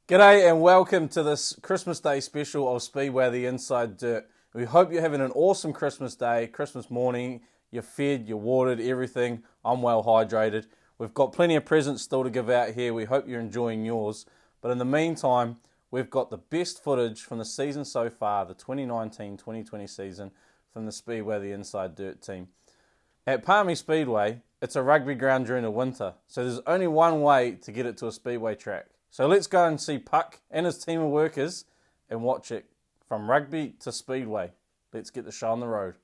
G'day and welcome to this Christmas Day special of Speedway The Inside Dirt. We hope you're having an awesome Christmas day, Christmas morning. You're fed, you're watered, everything. I'm well hydrated. We've got plenty of presents still to give out here. We hope you're enjoying yours. But in the meantime, we've got the best footage from the season so far, the 2019-2020 season, from the Speedway The Inside Dirt team. At Palmy Speedway, it's a rugby ground during the winter, so there's only one way to get it to a speedway track. So let's go and see Puck and his team of workers and watch it from rugby to speedway. Let's get the show on the road.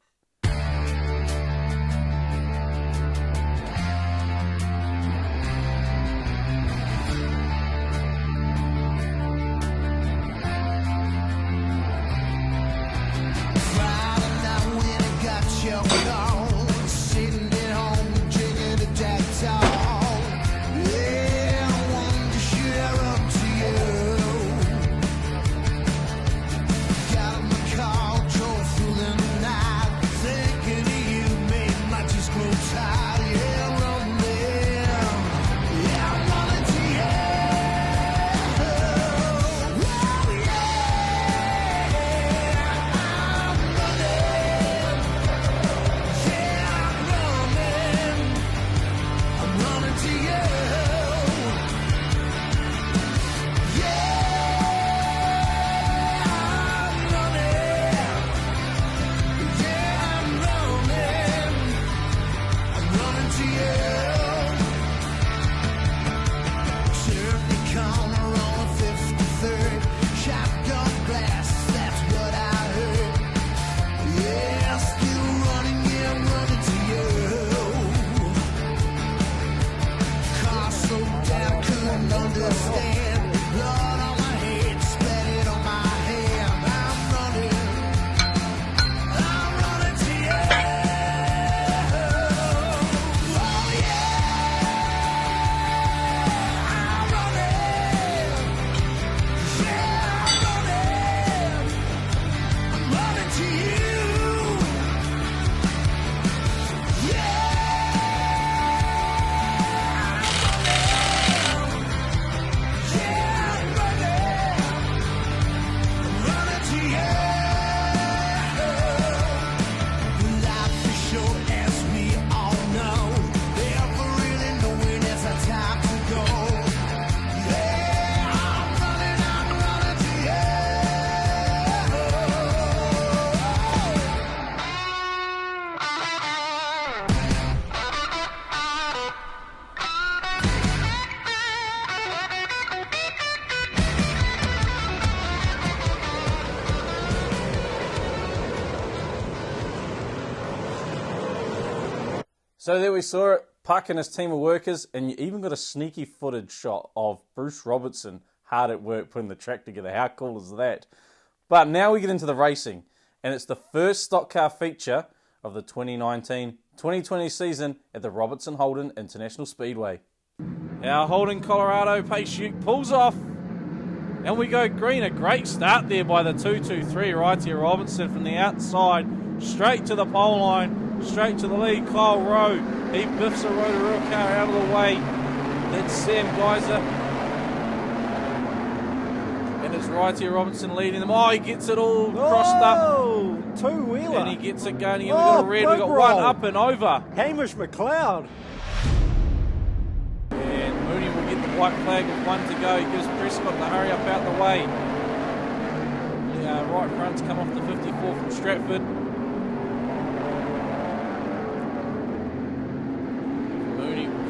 So there we saw it, Puck and his team of workers, and you even got a sneaky footage shot of Bruce Robertson hard at work putting the track together. How cool is that? But now we get into the racing, and it's the first stock car feature of the 2019-2020 season at the Robertson Holden International Speedway. Our Holden Colorado pace chute pulls off, and we go green. A great start there by the 223 right here, Robertson from the outside, straight to the pole line. Straight to the lead, Kyle Rowe. He biffs a Rotorua car out of the way. That's Sam Geyser. And it's right here, Robinson leading them. Oh, he gets it all crossed up. Two-wheeler. And he gets it going again. We've got a red, we've got one up and over. Hamish McLeod. And Mooney will get the white flag with one to go. He gives Prescott the hurry up out the way. The right front's come off the 54 from Stratford.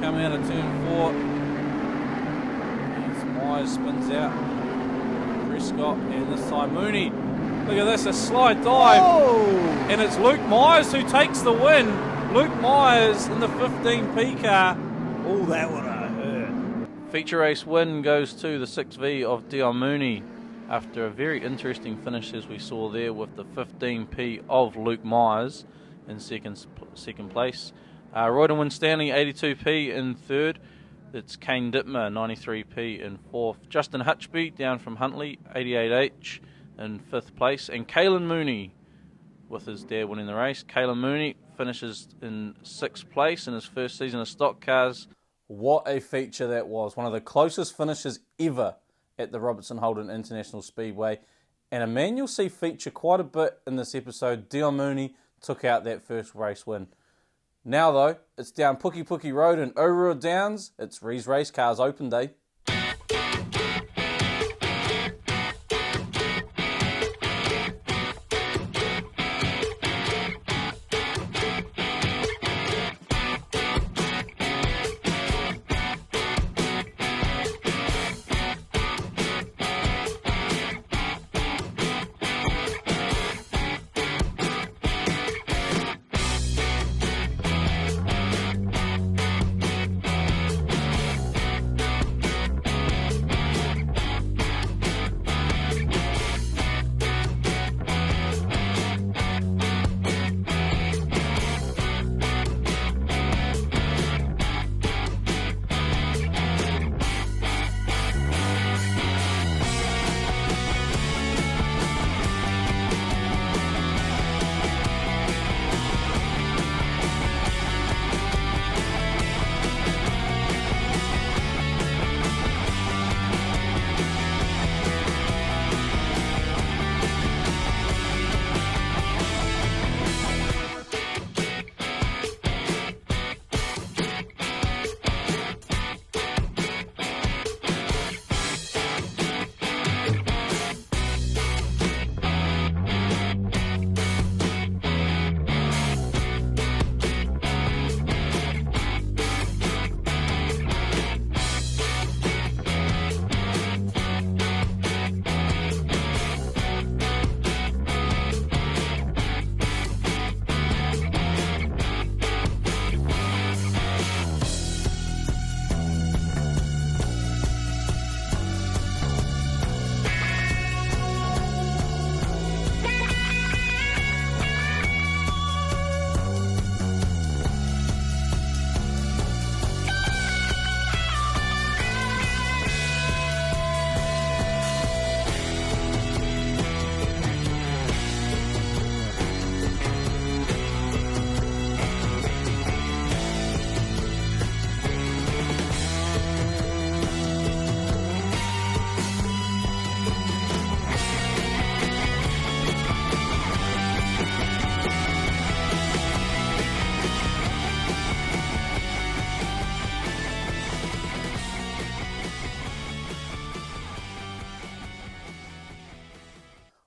Come out of turn 4. As Myers spins out. Prescott, and this time Mooney. Look at this, a slide dive. Oh. And it's Luke Myers who takes the win. Luke Myers in the 15P car. Oh, that would have hurt. Feature race win goes to the 6V of Dion Mooney after a very interesting finish as we saw there with the 15P of Luke Myers in second place. Royden Winstanley, 82p in third. It's Kane Dittmer, 93p in fourth. Justin Hutchby, down from Huntley, 88h in fifth place. And Caelan Mooney, with his dad winning the race. Caelan Mooney finishes in sixth place in his first season of stock cars. What a feature that was. One of the closest finishes ever at the Robertson Holden International Speedway. And a man you'll see feature quite a bit in this episode, Dion Mooney, took out that first race win. Now though, it's down Puki Puki Road in Orua Downs. It's Rees Race Cars Open Day.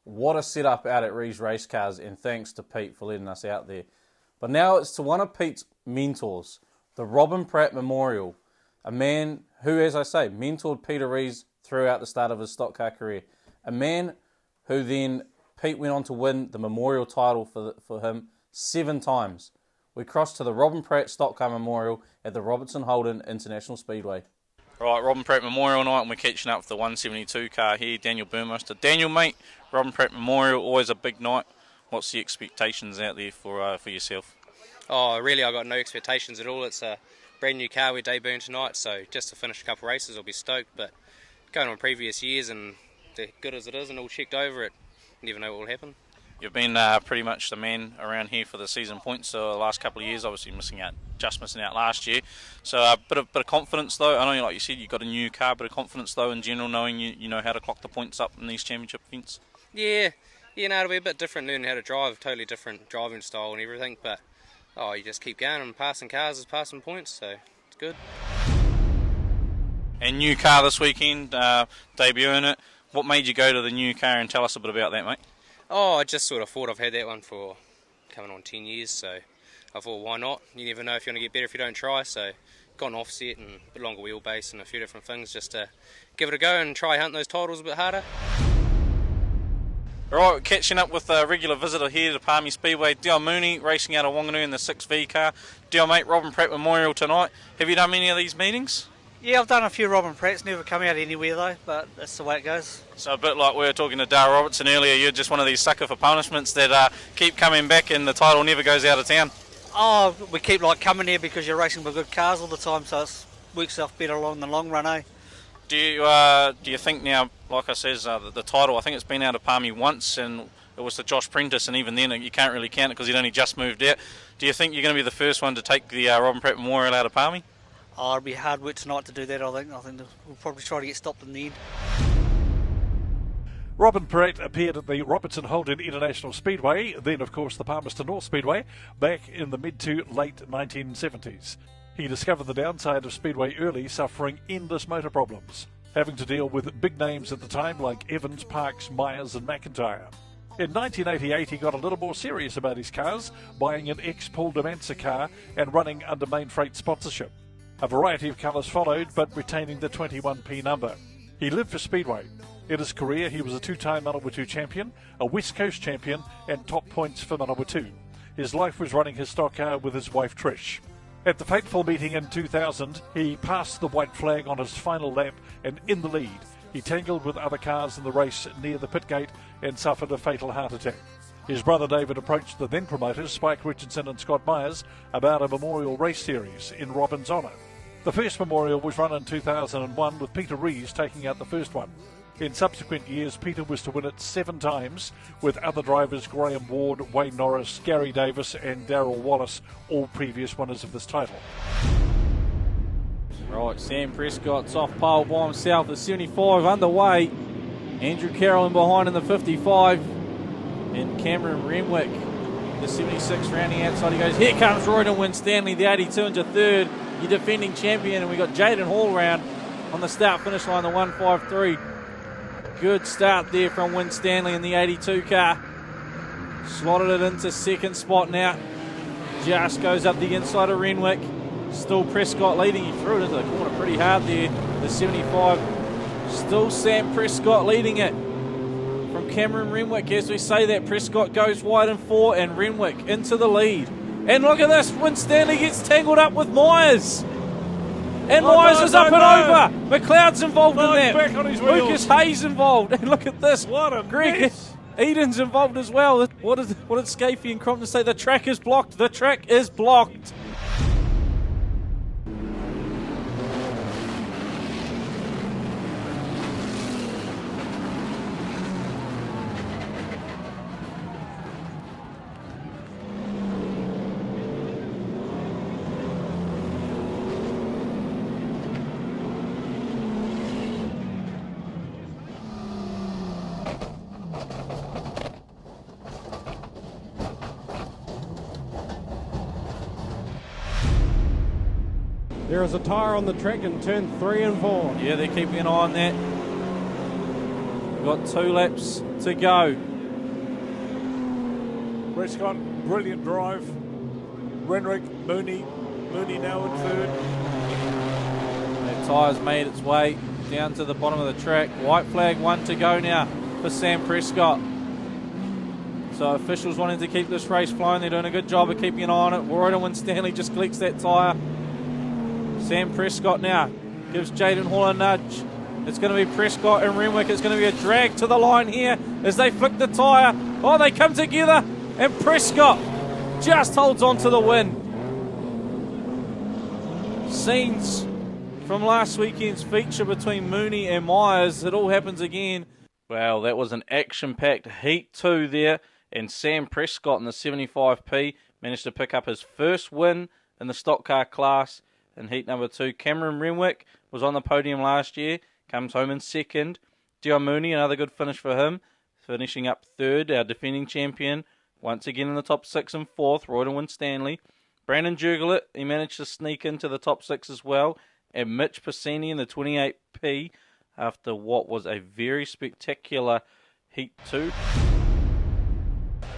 What a setup out at Rees Race Cars, and thanks to Pete for letting us out there. But now it's to one of Pete's mentors, the Robin Pratt Memorial, a man who, as I say, mentored Peter Rees throughout the start of his stock car career. A man who then Pete went on to win the memorial title for him 7 times. We crossed to the Robin Pratt Stock Car Memorial at the Robertson Holden International Speedway. Right, Robin Pratt Memorial night, and we're catching up with the 172 car here, Daniel Burmeister. Daniel, mate, Robin Pratt Memorial, always a big night. What's the expectations out there for yourself? Oh, really, I've got no expectations at all. It's a brand new car we're debuting tonight, so just to finish a couple of races, I'll be stoked. But going on previous years, and good as it is and all checked over it, you never know what will happen. You've been pretty much the man around here for the season points the last couple of years, obviously missing out last year. So a bit of confidence though. I know, like you said, you've got a new car, bit of confidence though in general, knowing you know how to clock the points up in these championship events. Yeah, no, it'll be a bit different learning how to drive, totally different driving style and everything, but you just keep going, and passing cars is passing points, so it's good. And new car this weekend, debuting it. What made you go to the new car, and tell us a bit about that, mate? Oh, I just sort of thought I've had that one for coming on 10 years, so I thought, why not? You never know if you're going to get better if you don't try, so got an offset and a bit longer wheelbase and a few different things just to give it a go and try hunt those titles a bit harder. Alright, we're catching up with a regular visitor here to Palmy Speedway, Dion Mooney, racing out of Wanganui in the 6V car. Dion, mate, Robin Pratt Memorial tonight. Have you done many of these meetings? Yeah, I've done a few Robin Pratts, never come out anywhere though, but that's the way it goes. So a bit like we were talking to Dale Robertson earlier, you're just one of these sucker for punishments that keep coming back and the title never goes out of town. Oh, we keep coming here because you're racing with good cars all the time, so it works out better along the long run, eh? Do you think now, like I says, the title, I think it's been out of Palmy once, and it was to Josh Prentice, and even then you can't really count it because he'd only just moved out. Do you think you're going to be the first one to take the Robin Pratt Memorial out of Palmy? Oh, it'll be hard work tonight to do that, I think. We'll probably try to get stopped in the end. Robin Pratt appeared at the Robertson Holden International Speedway, then of course the Palmerston North Speedway, back in the mid to late 1970s. He discovered the downside of Speedway early, suffering endless motor problems, having to deal with big names at the time like Evans, Parks, Myers and McIntyre. In 1988 he got a little more serious about his cars, buying an ex-Paul Demansa car and running under Main Freight sponsorship. A variety of colours followed, but retaining the 21P number. He lived for Speedway. In his career, he was a two-time Manawa 2 champion, a West Coast champion, and top points for Manawa 2. His life was running his stock car with his wife Trish. At the fateful meeting in 2000, he passed the white flag on his final lap and in the lead. He tangled with other cars in the race near the pit gate and suffered a fatal heart attack. His brother David approached the then promoters, Spike Richardson and Scott Myers, about a memorial race series in Robin's honour. The first memorial was run in 2001 with Peter Rees taking out the first one. In subsequent years, Peter was to win it 7 times, with other drivers Graham Ward, Wayne Norris, Gary Davis and Darrell Wallace, all previous winners of this title. Right, Sam Prescott's off pole by himself. The 75 underway. Andrew Carroll in behind in the 55. And Cameron Renwick, the 76 rounding outside. He goes, here comes Royden Winstanley, the 82 into third. Your defending champion. And we got Jaden Hall round on the start-finish line, the 153. Good start there from Winstanley in the 82 car. Slotted it into second spot now. Just goes up the inside of Renwick. Still Prescott leading. He threw it into the corner pretty hard there. The 75. Still Sam Prescott leading it from Cameron Renwick. As we say that, Prescott goes wide in 4 and Renwick into the lead. And look at this. Winstanley gets tangled up with Myers. And Myers is up and over. McLeod's involved in that. Back on his Lucas wheels. Hayes involved. And look at this. What a Greg mess. Eden's involved as well. What did Scafie and Crompton say? The track is blocked. The track is blocked. There is a tyre on the track in turn 3 and 4. Yeah, they're keeping an eye on that. We've got 2 laps to go. Prescott, brilliant drive. Renwick, Mooney now in third. That tyre's made its way down to the bottom of the track. White flag, 1 to go now for Sam Prescott. So officials wanting to keep this race flowing. They're doing a good job of keeping an eye on it. Royden Winstanley just collects that tyre. Sam Prescott now gives Jaden Hall a nudge. It's going to be Prescott and Renwick. It's going to be a drag to the line here as they flick the tyre. Oh, they come together and Prescott just holds on to the win. Scenes from last weekend's feature between Mooney and Myers. It all happens again. Well, that was an action-packed Heat 2 there. And Sam Prescott in the 75P managed to pick up his first win in the stock car class in Heat number 2. Cameron Renwick was on the podium last year, comes home in second. Dion Mooney, another good finish for him, finishing up third, our defending champion, once again in the top 6 and 4th, Royden Winstanley. Brandon Jurgelet, he managed to sneak into the top 6 as well, and Mitch Piscini in the 28P after what was a very spectacular Heat 2.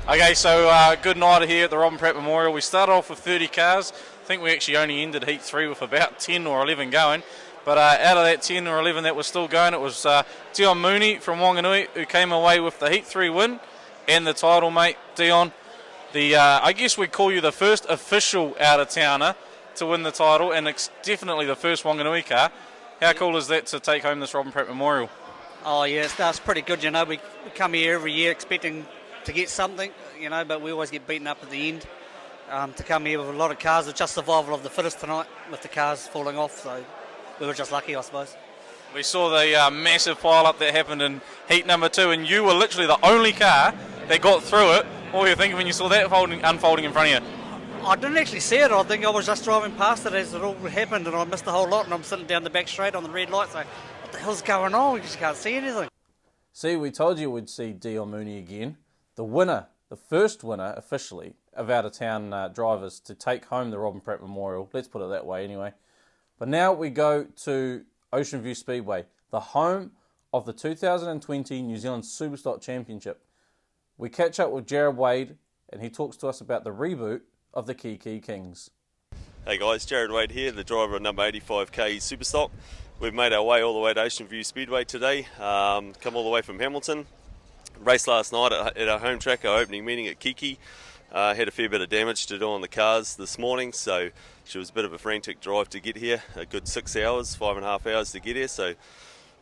Okay, so good night here at the Robin Pratt Memorial. We started off with 30 cars. I think we actually only ended Heat 3 with about 10 or 11 going. But out of that 10 or 11 that was still going, it was Dion Mooney from Wanganui who came away with the Heat 3 win and the title, mate. Dion, I guess we'd call you the first official out-of-towner to win the title, and it's definitely the first Wanganui car. How cool is that to take home this Robin Pratt Memorial? Oh, yeah, that's pretty good, you know. We come here every year expecting to get something, you know, but we always get beaten up at the end. To come here with a lot of cars, it's just survival of the fittest tonight with the cars falling off, so we were just lucky, I suppose. We saw the massive pile-up that happened in Heat number 2, and you were literally the only car that got through it. What were you thinking when you saw that unfolding in front of you? I didn't actually see it. I think I was just driving past it as it all happened, and I missed the whole lot, and I'm sitting down the back straight on the red light, so what the hell's going on? We just can't see anything. See, we told you we'd see Dion Mooney again. The winner, the first winner officially of out-of-town drivers to take home the Robin Pratt Memorial. Let's put it that way anyway. But now we go to Oceanview Speedway, the home of the 2020 New Zealand Superstock Championship. We catch up with Jared Wade and he talks to us about the reboot of the Kiki Kings. Hey guys, Jared Wade here, the driver of number 85K Superstock. We've made our way all the way to Oceanview Speedway today, come all the way from Hamilton. Raced last night at our home track, our opening meeting at Kiki. Had a fair bit of damage to do on the cars this morning, so it was a bit of a frantic drive to get here. A good 6 hours, 5.5 hours to get here. So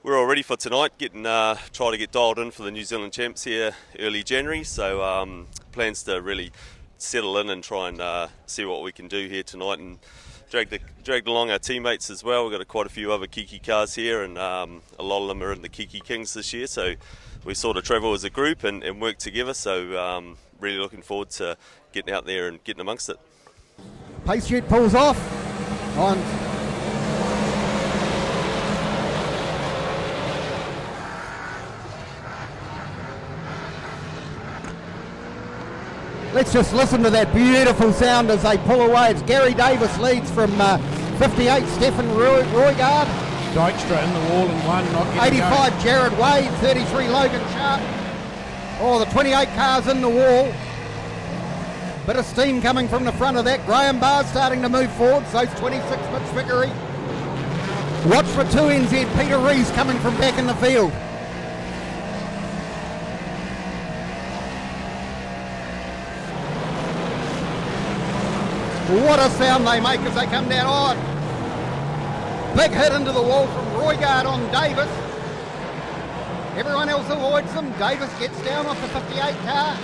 we're all ready for tonight, try to get dialed in for the New Zealand champs here early January. So plans to really settle in and try and see what we can do here tonight and drag along our teammates as well. We've got quite a few other Kiki cars here, and a lot of them are in the Kiki Kings this year. So we sort of travel as a group and work together. So really looking forward to getting out there and getting amongst it. Pace chute pulls off on. Let's just listen to that beautiful sound as they pull away. It's Gary Davis leads from 58, Stefan Roygard. Dykstra in the wall and one, not getting 85, going. Jared Wade, 33, Logan Sharp. Oh, the 28 cars in the wall. Bit of steam coming from the front of that. Graham Barr starting to move forward, so it's 26, Mitch Vickery. Watch for 2NZ, Peter Rees coming from back in the field. What a sound they make as they come down. Oh, big hit into the wall from Roygard on Davis. Everyone else avoids them. Davis gets down off the 58 car.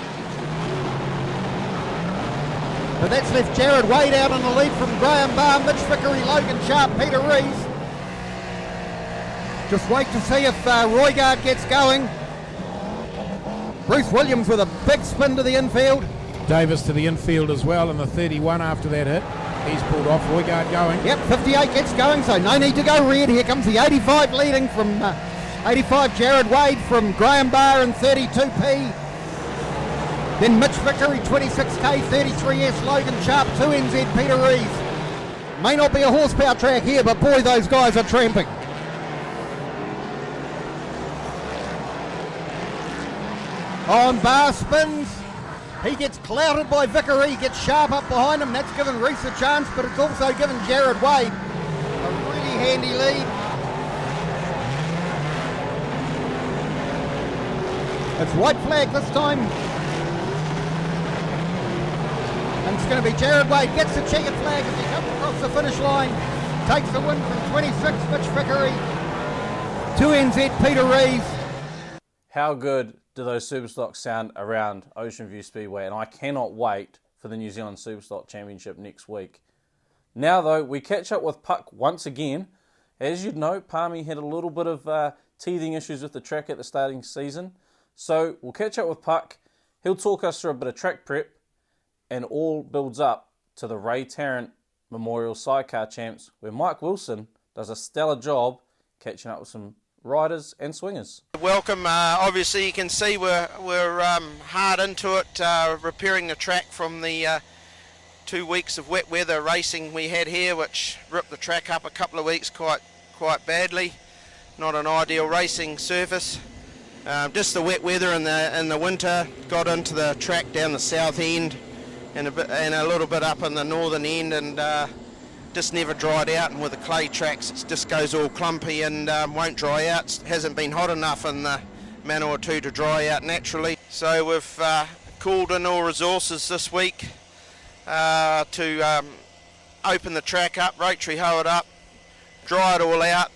But that's left Jared Wade out on the lead from Graham Barr, Mitch Vickery, Logan Sharp, Peter Rees. Just wait to see if Roygard gets going. Bruce Williams with a big spin to the infield. Davis to the infield as well, and the 31 after that hit. He's pulled off, Roygard going. Yep, 58 gets going, so no need to go red. Here comes the 85 leading from 85 Jared Wade from Graham Barr and 32P. Then Mitch Vickery, 26K, 33S, Logan Sharp, 2NZ, Peter Rees. May not be a horsepower track here, but boy, those guys are tramping. On Barr spins. He gets clouted by Vickery, gets Sharp up behind him. That's given Rees a chance, but it's also given Jared Wade a really handy lead. It's white flag this time. And it's going to be Jared Wade gets the checkered flag as he comes across the finish line. Takes the win from 26, Mitch Vickery. 2NZ, Peter Rees. How good do those Superstocks sound around Oceanview Speedway? And I cannot wait for the New Zealand Superstock Championship next week. Now though, we catch up with Puck once again. As you'd know, Palmy had a little bit of teething issues with the track at the starting season. So we'll catch up with Puck. He'll talk us through a bit of track prep, and all builds up to the Ray Tarrant Memorial Sidecar Champs, where Mike Wilson does a stellar job catching up with some riders and swingers. Welcome. Obviously you can see we're hard into it, repairing the track from the 2 weeks of wet weather racing we had here, which ripped the track up a couple of weeks quite badly. Not an ideal racing surface. Just the wet weather in the winter got into the track down the south end and a little bit up in the northern end, and just never dried out, and with the clay tracks it just goes all clumpy and won't dry out. It hasn't been hot enough in the minute or two to dry out naturally. So we've called in all resources this week to open the track up, rotary hoe it up, dry it all out,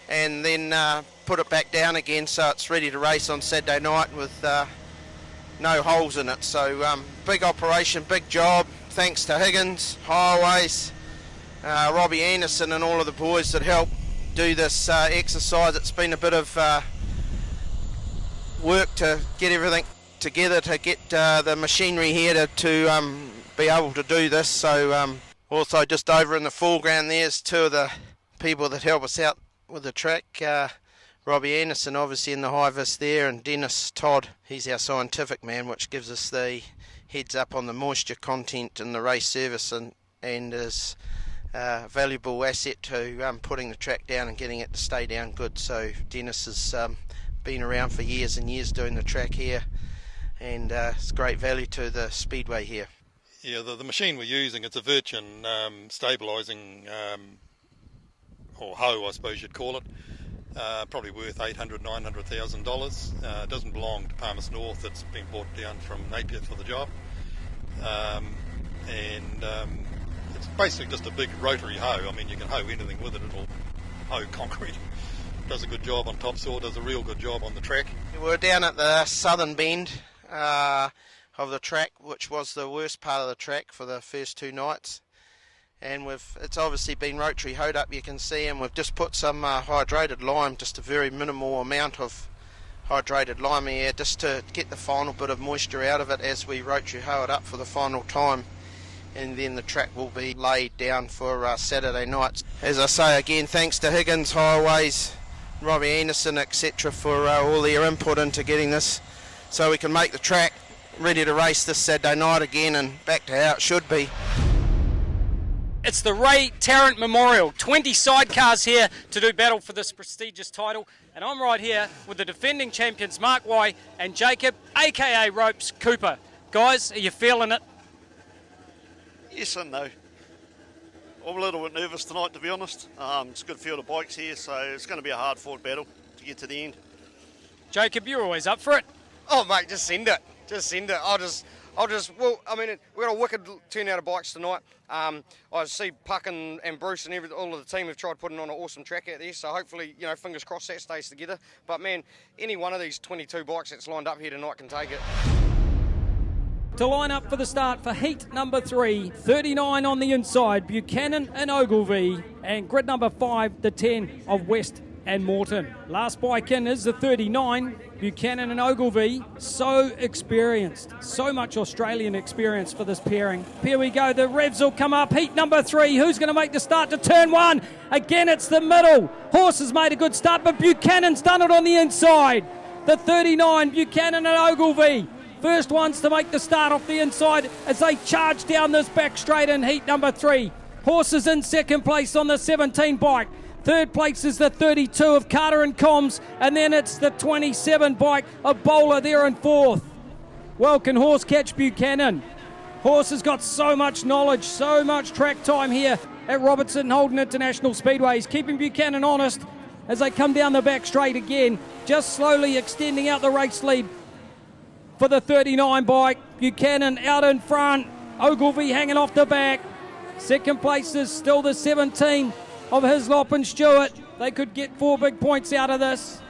and then put it back down again so it's ready to race on Saturday night with no holes in it. So big operation, big job. Thanks to Higgins, Highways, Robbie Anderson and all of the boys that helped do this exercise. It's been a bit of work to get everything together to get the machinery here to be able to do this. So also just over in the foreground there's two of the people that help us out with the track, Robbie Anderson obviously in the high vis there, and Dennis Todd, he's our scientific man, which gives us the heads up on the moisture content in the race service, and is a valuable asset to putting the track down and getting it to stay down good. So Dennis has been around for years and years doing the track here, and it's great value to the speedway here. Yeah, the machine we're using, it's a Virgin stabilising or hoe, I suppose you'd call it. Probably worth $800,000, $900,000. It doesn't belong to Palmerston North. It's been brought down from Napier for the job, it's basically just a big rotary hoe. I mean, you can hoe anything with it. It'll hoe concrete. Does a good job on topsoil. Does a real good job on the track. We're down at the southern bend of the track, which was the worst part of the track for the first 2 nights. And it's obviously been rotary hoed up, you can see, and we've just put some hydrated lime, just a very minimal amount of hydrated lime here, just to get the final bit of moisture out of it as we rotary hoe it up for the final time. And then the track will be laid down for Saturday nights. As I say again, thanks to Higgins, Highways, Robbie Anderson, etc. for all their input into getting this so we can make the track ready to race this Saturday night again and back to how it should be. It's the Ray Tarrant Memorial. 20 sidecars here to do battle for this prestigious title. And I'm right here with the defending champions Mark Y and Jacob, a.k.a. Ropes Cooper. Guys, are you feeling it? Yes and no. I'm a little bit nervous tonight, to be honest. It's a good field of bikes here, so it's going to be a hard-fought battle to get to the end. Jacob, you're always up for it. Oh, mate, just send it. Just send it. Well, I mean, we've got a wicked turnout of bikes tonight. I see Puck and Bruce and all of the team have tried putting on an awesome track out there, so hopefully, fingers crossed that stays together. But, man, any one of these 22 bikes that's lined up here tonight can take it. To line up for the start for heat number 3, 39 on the inside, Buchanan and Ogilvie, and grid number 5, the 10 of West and Morton. Last bike in is the 39, Buchanan and Ogilvie. So experienced, so much Australian experience for this pairing. Here we go, the revs will come up. Heat number 3, who's going to make the start to turn 1? Again, it's the middle. Horse has made a good start, but Buchanan's done it on the inside. The 39, Buchanan and Ogilvie. First ones to make the start off the inside as they charge down this back straight in heat number 3. Horses in second place on the 17 bike. Third place is the 32 of Carter and Combs, and then it's the 27 bike of Bowler there in fourth. Well, can Horse catch Buchanan? Horse has got so much knowledge, so much track time here at Robertson Holden International Speedway. He's keeping Buchanan honest as they come down the back straight again, just slowly extending out the race lead for the 39 bike. Buchanan out in front, Ogilvie hanging off the back. Second place is still the 17 of Hislop and Stewart. They could get 4 big points out of this.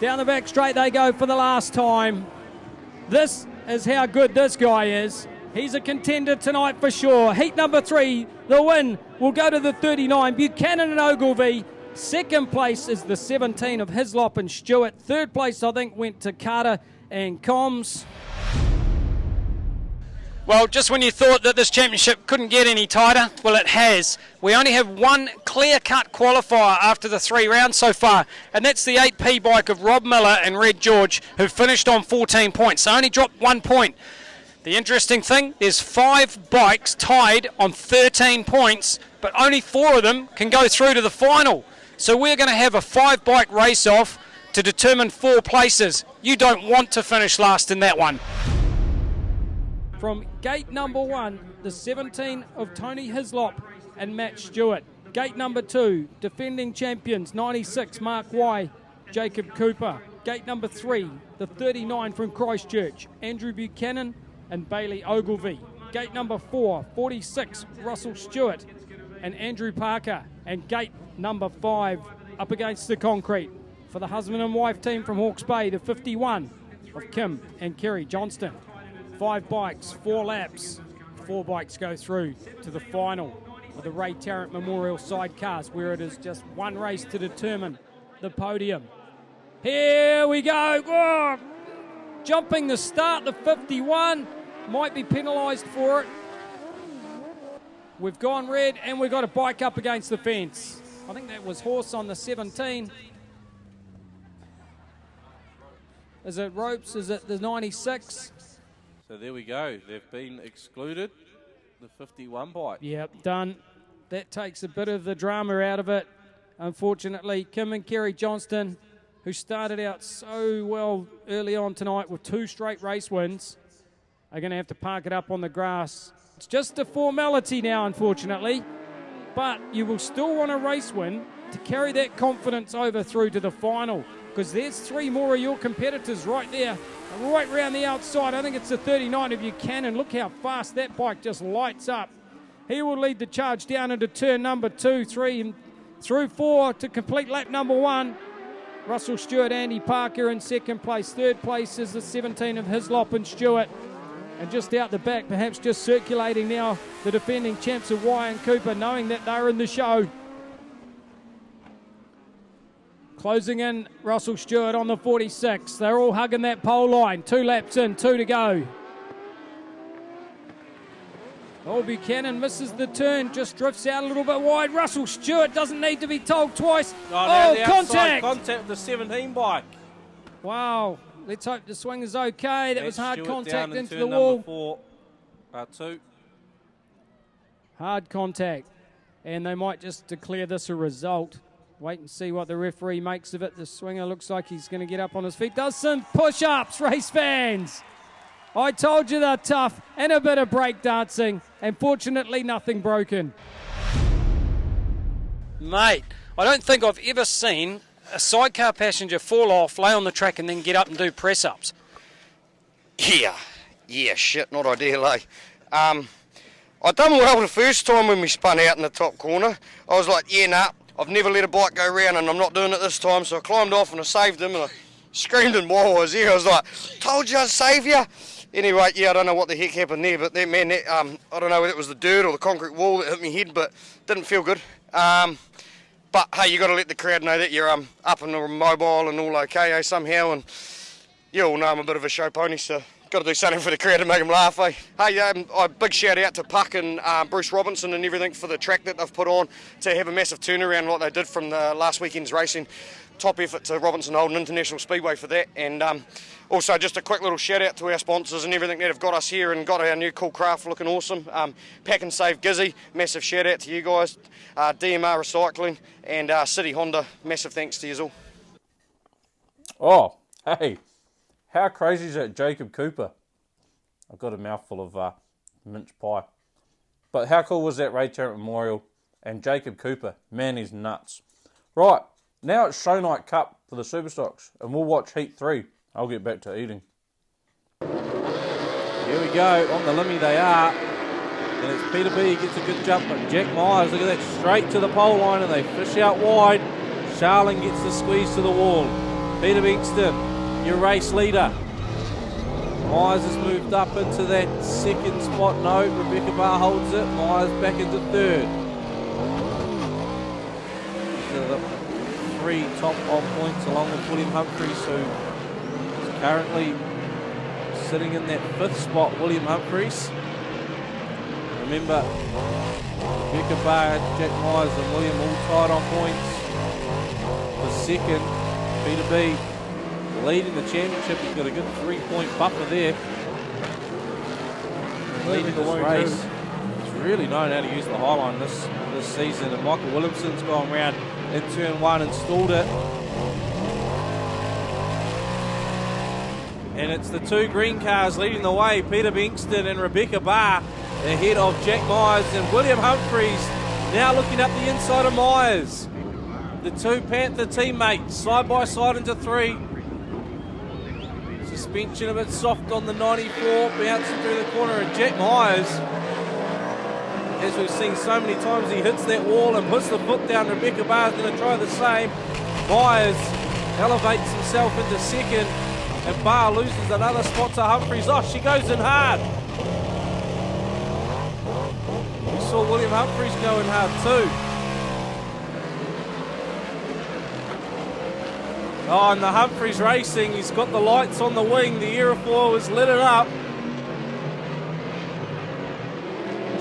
Down the back straight they go for the last time. This is how good this guy is. He's a contender tonight for sure. Heat number 3, the win will go to the 39, Buchanan and Ogilvie. Second place is the 17 of Hislop and Stewart. Third place, I think, went to Carter and Combs. Well, just when you thought that this championship couldn't get any tighter, well, it has. We only have one clear-cut qualifier after the 3 rounds so far, and that's the 8P bike of Rob Miller and Red George, who finished on 14 points. They only dropped 1 point. The interesting thing, there's 5 bikes tied on 13 points, but only 4 of them can go through to the final. So we're going to have a 5-bike race-off to determine 4 places. You don't want to finish last in that one. From gate number 1, the 17 of Tony Hislop and Matt Stewart. Gate number 2, defending champions, 96, Mark Y, Jacob Cooper. Gate number 3, the 39 from Christchurch, Andrew Buchanan and Bailey Ogilvie. Gate number 4, 46, Russell Stewart and Andrew Parker. And gate number 5, up against the concrete for the husband and wife team from Hawke's Bay, the 51 of Kim and Kerry Johnston. 5 bikes, 4 laps. 4 bikes go through to the final of the Ray Tarrant Memorial Sidecars, where it is just one race to determine the podium. Here we go. Oh, jumping the start, the 51 might be penalised for it. We've gone red and we've got a bike up against the fence. I think that was Horse on the 17. Is it Ropes? Is it the 96? So there we go. They've been excluded. The 51 bike. Yep, done. That takes a bit of the drama out of it. Unfortunately, Kim and Kerry Johnston, who started out so well early on tonight with 2 straight race wins, are going to have to park it up on the grass. It's just a formality now, unfortunately, but you will still want a race win to carry that confidence over through to the final, because there's 3 more of your competitors right there, right round the outside. I think it's the 39 of Buchanan. Look how fast that bike just lights up. He will lead the charge down into turn number 2, 3, and through 4 to complete lap number 1. Russell Stewart, Andy Parker in second place. Third place is the 17 of Hislop and Stewart. And just out the back, perhaps just circulating now, the defending champs of Wyan Cooper, knowing that they're in the show. Closing in, Russell Stewart on the 46. They're all hugging that pole line. 2 laps in, 2 to go. Oh, Buchanan misses the turn, just drifts out a little bit wide. Russell Stewart doesn't need to be told twice. Oh, contact! Contact with the 17 bike. Wow. Let's hope the swing is okay. That was hard Stewart contact down in into turn the wall. Number 4, 2. Hard contact. And they might just declare this a result. Wait and see what the referee makes of it. The swinger looks like he's going to get up on his feet. Does some push-ups, race fans. I told you they're tough, and a bit of break dancing. And fortunately, nothing broken. Mate, I don't think I've ever seen a sidecar passenger fall off, lay on the track, and then get up and do press-ups. Yeah, shit, not ideal, eh? I done well the first time when we spun out in the top corner. I was like, yeah, nah, I've never let a bike go round and I'm not doing it this time. So I climbed off and I saved him and I screamed and while I was there, I was like, told you I'd save you. Anyway, yeah, I don't know what the heck happened there, but that man, I don't know whether it was the dirt or the concrete wall that hit my head, but didn't feel good. But hey, you got to let the crowd know that you're up and mobile and all okay, eh, somehow. And you all know I'm a bit of a show pony, so got to do something for the crowd to make them laugh, eh? Hey, a big shout out to Puck and Bruce Robinson and everything for the track that they've put on to have a massive turnaround like they did from the last weekend's racing. Top effort to Robertson Holden International Speedway for that. And also just a quick little shout out to our sponsors and everything that have got us here and got our new cool craft looking awesome. Pack and Save Gizzy, massive shout out to you guys. DMR Recycling and City Honda, massive thanks to you Oh, all. hey, how crazy is that Jacob Cooper? I've got a mouthful of mince pie. But how cool was that Ray Tarrant Memorial and Jacob Cooper? Man, he's nuts. Right, now it's Show Night Cup for the Superstocks, and we'll watch Heat 3. I'll get back to eating. Here we go, on the limmy they are. And it's Peter B, gets a good jump, but Jack Myers, look at that, straight to the pole line, and they fish out wide. Charlin gets the squeeze to the wall. Peter Bengston, your race leader. Myers has moved up into that second spot. No, Rebecca Barr holds it. Myers back into third. So the 3 top on points along with William Humphries, who is currently sitting in that 5th spot. William Humphries. Remember, Rebecca Barr, Jack Myers and William all tied on points. The second, Peter B leading the championship. He's got a good 3-point buffer there. Leading this race. He's really known how to use the highline this season. And Michael Williamson's gone round in turn 1 and stalled it. And it's the 2 green cars leading the way. Peter Bengston and Rebecca Barr ahead of Jack Myers and William Humphries now looking up the inside of Myers. The 2 Panther teammates side by side into 3. Suspension a bit soft on the 94, bouncing through the corner, and Jack Myers, as we've seen so many times, he hits that wall and puts the foot down. Rebecca Barr is going to try the same. Myers elevates himself into second, and Barr loses another spot to Humphries. Oh, she goes in hard. We saw William Humphries go in hard too. Oh, and the Humphries Racing, he's got the lights on the wing. The aerofoil was lit it up.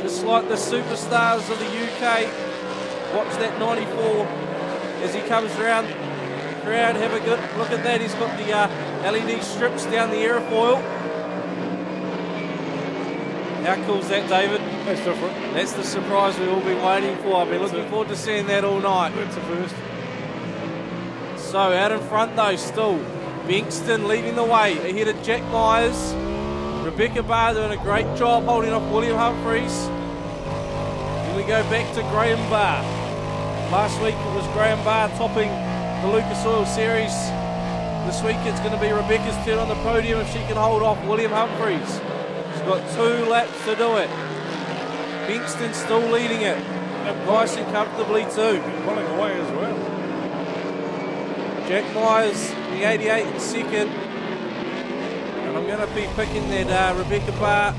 Just like the superstars of the UK, Watch that 94 as he comes around. Crowd, have a good look at that. He's got the LED strips down the aerofoil. How cool is that, David? That's different. That's the surprise we've all been waiting for. I've been looking forward to seeing that all night. That's the first. So out in front though, still Bankston leading the way ahead of Jack Myers. Rebecca Barr doing a great job holding off William Humphreys. Then we go back to Graham Barr. Last week it was Graham Barr topping the Lucas Oil Series. This week it's going to be Rebecca's turn on the podium if she can hold off William Humphreys. She's got 2 laps to do it. Bankston still leading it, nice and comfortably too. Pulling away as well. Jack Myers, the 88 in second. And I'm going to be picking that Rebecca Barr.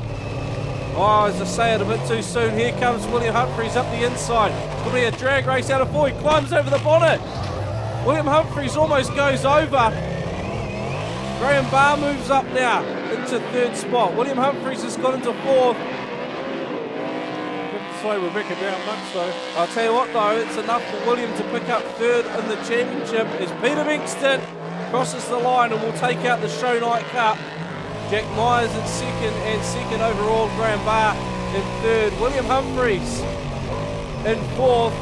Oh, as I say it a bit too soon. Here comes William Humphreys up the inside. It's going to be a drag race out of 4. He climbs over the bonnet. William Humphreys almost goes over. Graham Barr moves up now into 3rd spot. William Humphreys has got into 4th. Didn't slow Rebecca down much though. I'll tell you what though, it's enough for William to pick up 3rd in the championship as Peter Bankston crosses the line and will take out the Show Night Cup. Jack Myers in 2nd and 2nd overall. Graham Barr in 3rd. William Humphreys in 4th.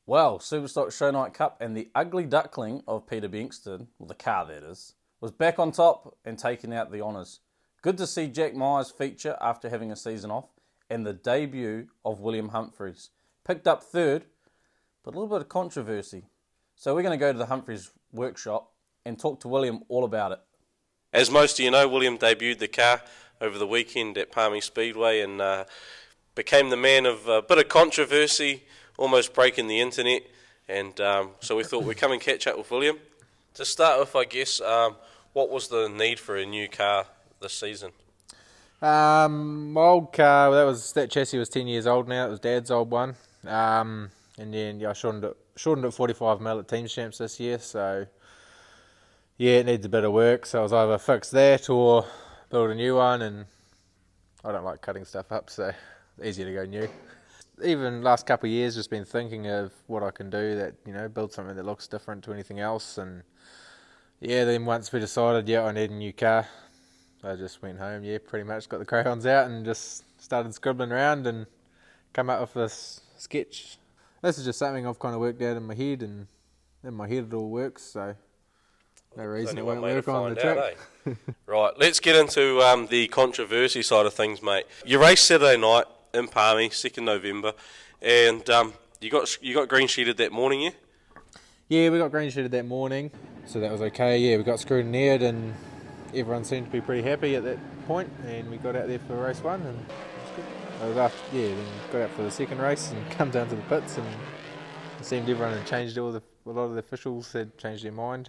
Well, Superstock Show Night Cup and the ugly duckling of Peter Bankston, well the car that is, was back on top and taking out the honours. Good to see Jack Myers feature after having a season off, and the debut of William Humphreys. Picked up 3rd, but a little bit of controversy. So we're going to go to the Humphreys workshop and talk to William all about it. As most of you know, William debuted the car over the weekend at Palmy Speedway and became the man of a bit of controversy, almost breaking the internet. And so we thought we'd come and catch up with William. To start with, I guess, what was the need for a new car this season? My old car, that chassis was 10 years old now. It was Dad's old one. And then I shortened it 45mm at Team Champs this year. So yeah, it needs a bit of work. So I was either fix that or build a new one. And I don't like cutting stuff up, so it's easier to go new. Even last couple of years, just been thinking of what I can do that, build something that looks different to anything else. And yeah, then once we decided, I need a new car, I just went home, pretty much got the crayons out and just started scribbling around and come up with this sketch. This is just something I've kind of worked out in my head, and in my head it all works, so no reason it won't work on the track. Right, let's get into the controversy side of things, mate. You raced Saturday night in Palmy, 2nd November, and you got green sheeted that morning, yeah? Yeah, we got green sheeted that morning, so that was okay. Yeah, we got screwed and aired, and everyone seemed to be pretty happy at that point, and we got out there for race 1, and it was good. I was after, then got out for the 2nd race and come down to the pits, and it seemed everyone had changed. A lot of the officials had changed their mind,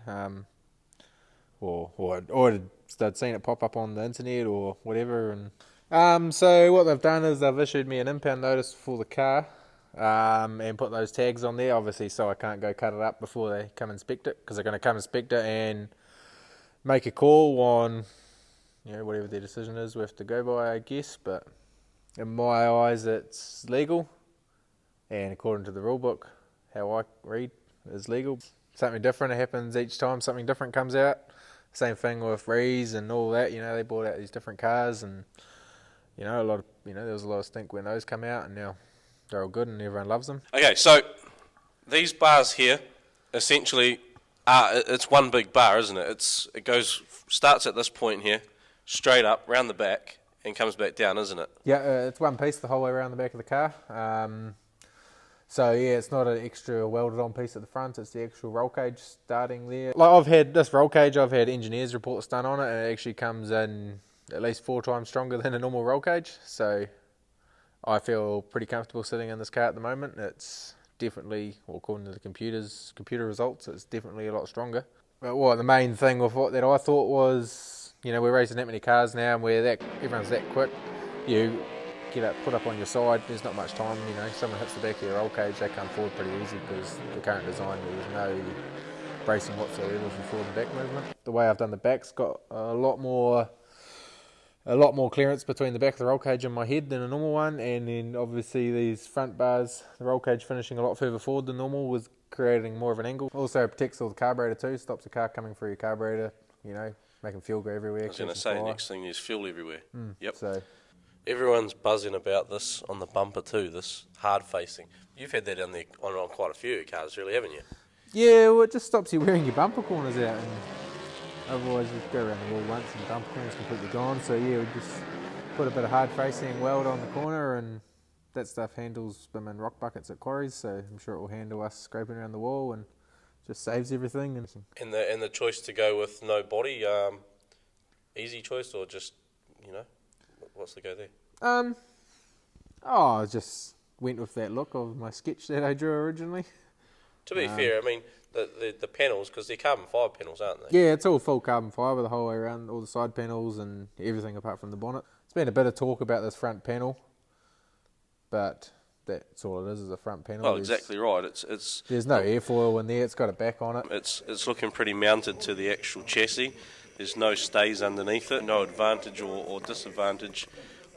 or they'd seen it pop up on the internet or whatever. And so what they've done is they've issued me an impound notice for the car, and put those tags on there, obviously, so I can't go cut it up before they come inspect it, because they're going to come inspect it and make a call on, whatever their decision is we have to go by, I guess. But in my eyes, it's legal, and according to the rule book, how I read, is legal. Something different happens each time, something different comes out. Same thing with Rees and all that, they brought out these different cars, and there was a lot of stink when those come out, and now they're all good and everyone loves them. Okay, so these bars here, essentially, it's one big bar, isn't it? It starts at this point here, straight up, round the back, and comes back down, isn't it? Yeah, it's one piece the whole way around the back of the car. So yeah, it's not an extra welded on piece at the front, it's the actual roll cage starting there. Like I've had engineers reports done on it, and it actually comes in at least 4 times stronger than a normal roll cage. So I feel pretty comfortable sitting in this car at the moment. It's definitely, according to the computer results, it's definitely a lot stronger. But the main thing with that I thought was, we're racing that many cars now, and everyone's that quick. You get up, put up on your side, there's not much time, someone hits the back of your roll cage, they come forward pretty easy, because the current design, there's no bracing whatsoever for forward and back movement. The way I've done the back's got a lot more a lot more clearance between the back of the roll cage and my head than a normal one, and then obviously these front bars, the roll cage finishing a lot further forward than normal, was creating more of an angle. Also protects all the carburetor too, stops the car coming through your carburetor, you know, making fuel go everywhere. I was going to say, next thing is fuel everywhere. Yep. So everyone's buzzing about this on the bumper too, this hard facing. You've had that on quite a few cars, really, haven't you? yeah, well, it just stops you wearing your bumper corners out, and otherwise you go around the wall once and the bumper corner's completely gone. So yeah, we just put a bit of hard facing weld on the corner, and that stuff handles them in rock buckets at quarries, so I'm sure it will handle us scraping around the wall and just saves everything. And the choice to go with no body, easy choice, or just, you know, what's the go there? I just went with that look of my sketch that I drew originally. To be fair, I mean, the panels, because they're carbon fibre panels, aren't they? Yeah, it's all full carbon fibre the whole way around, all the side panels and everything apart from the bonnet. There's been a bit of talk about this front panel, but that's all it is a front panel. Oh, exactly right. There's no airfoil in there, it's got a back on it. It's looking pretty mounted to the actual chassis. There's no stays underneath it, no advantage or disadvantage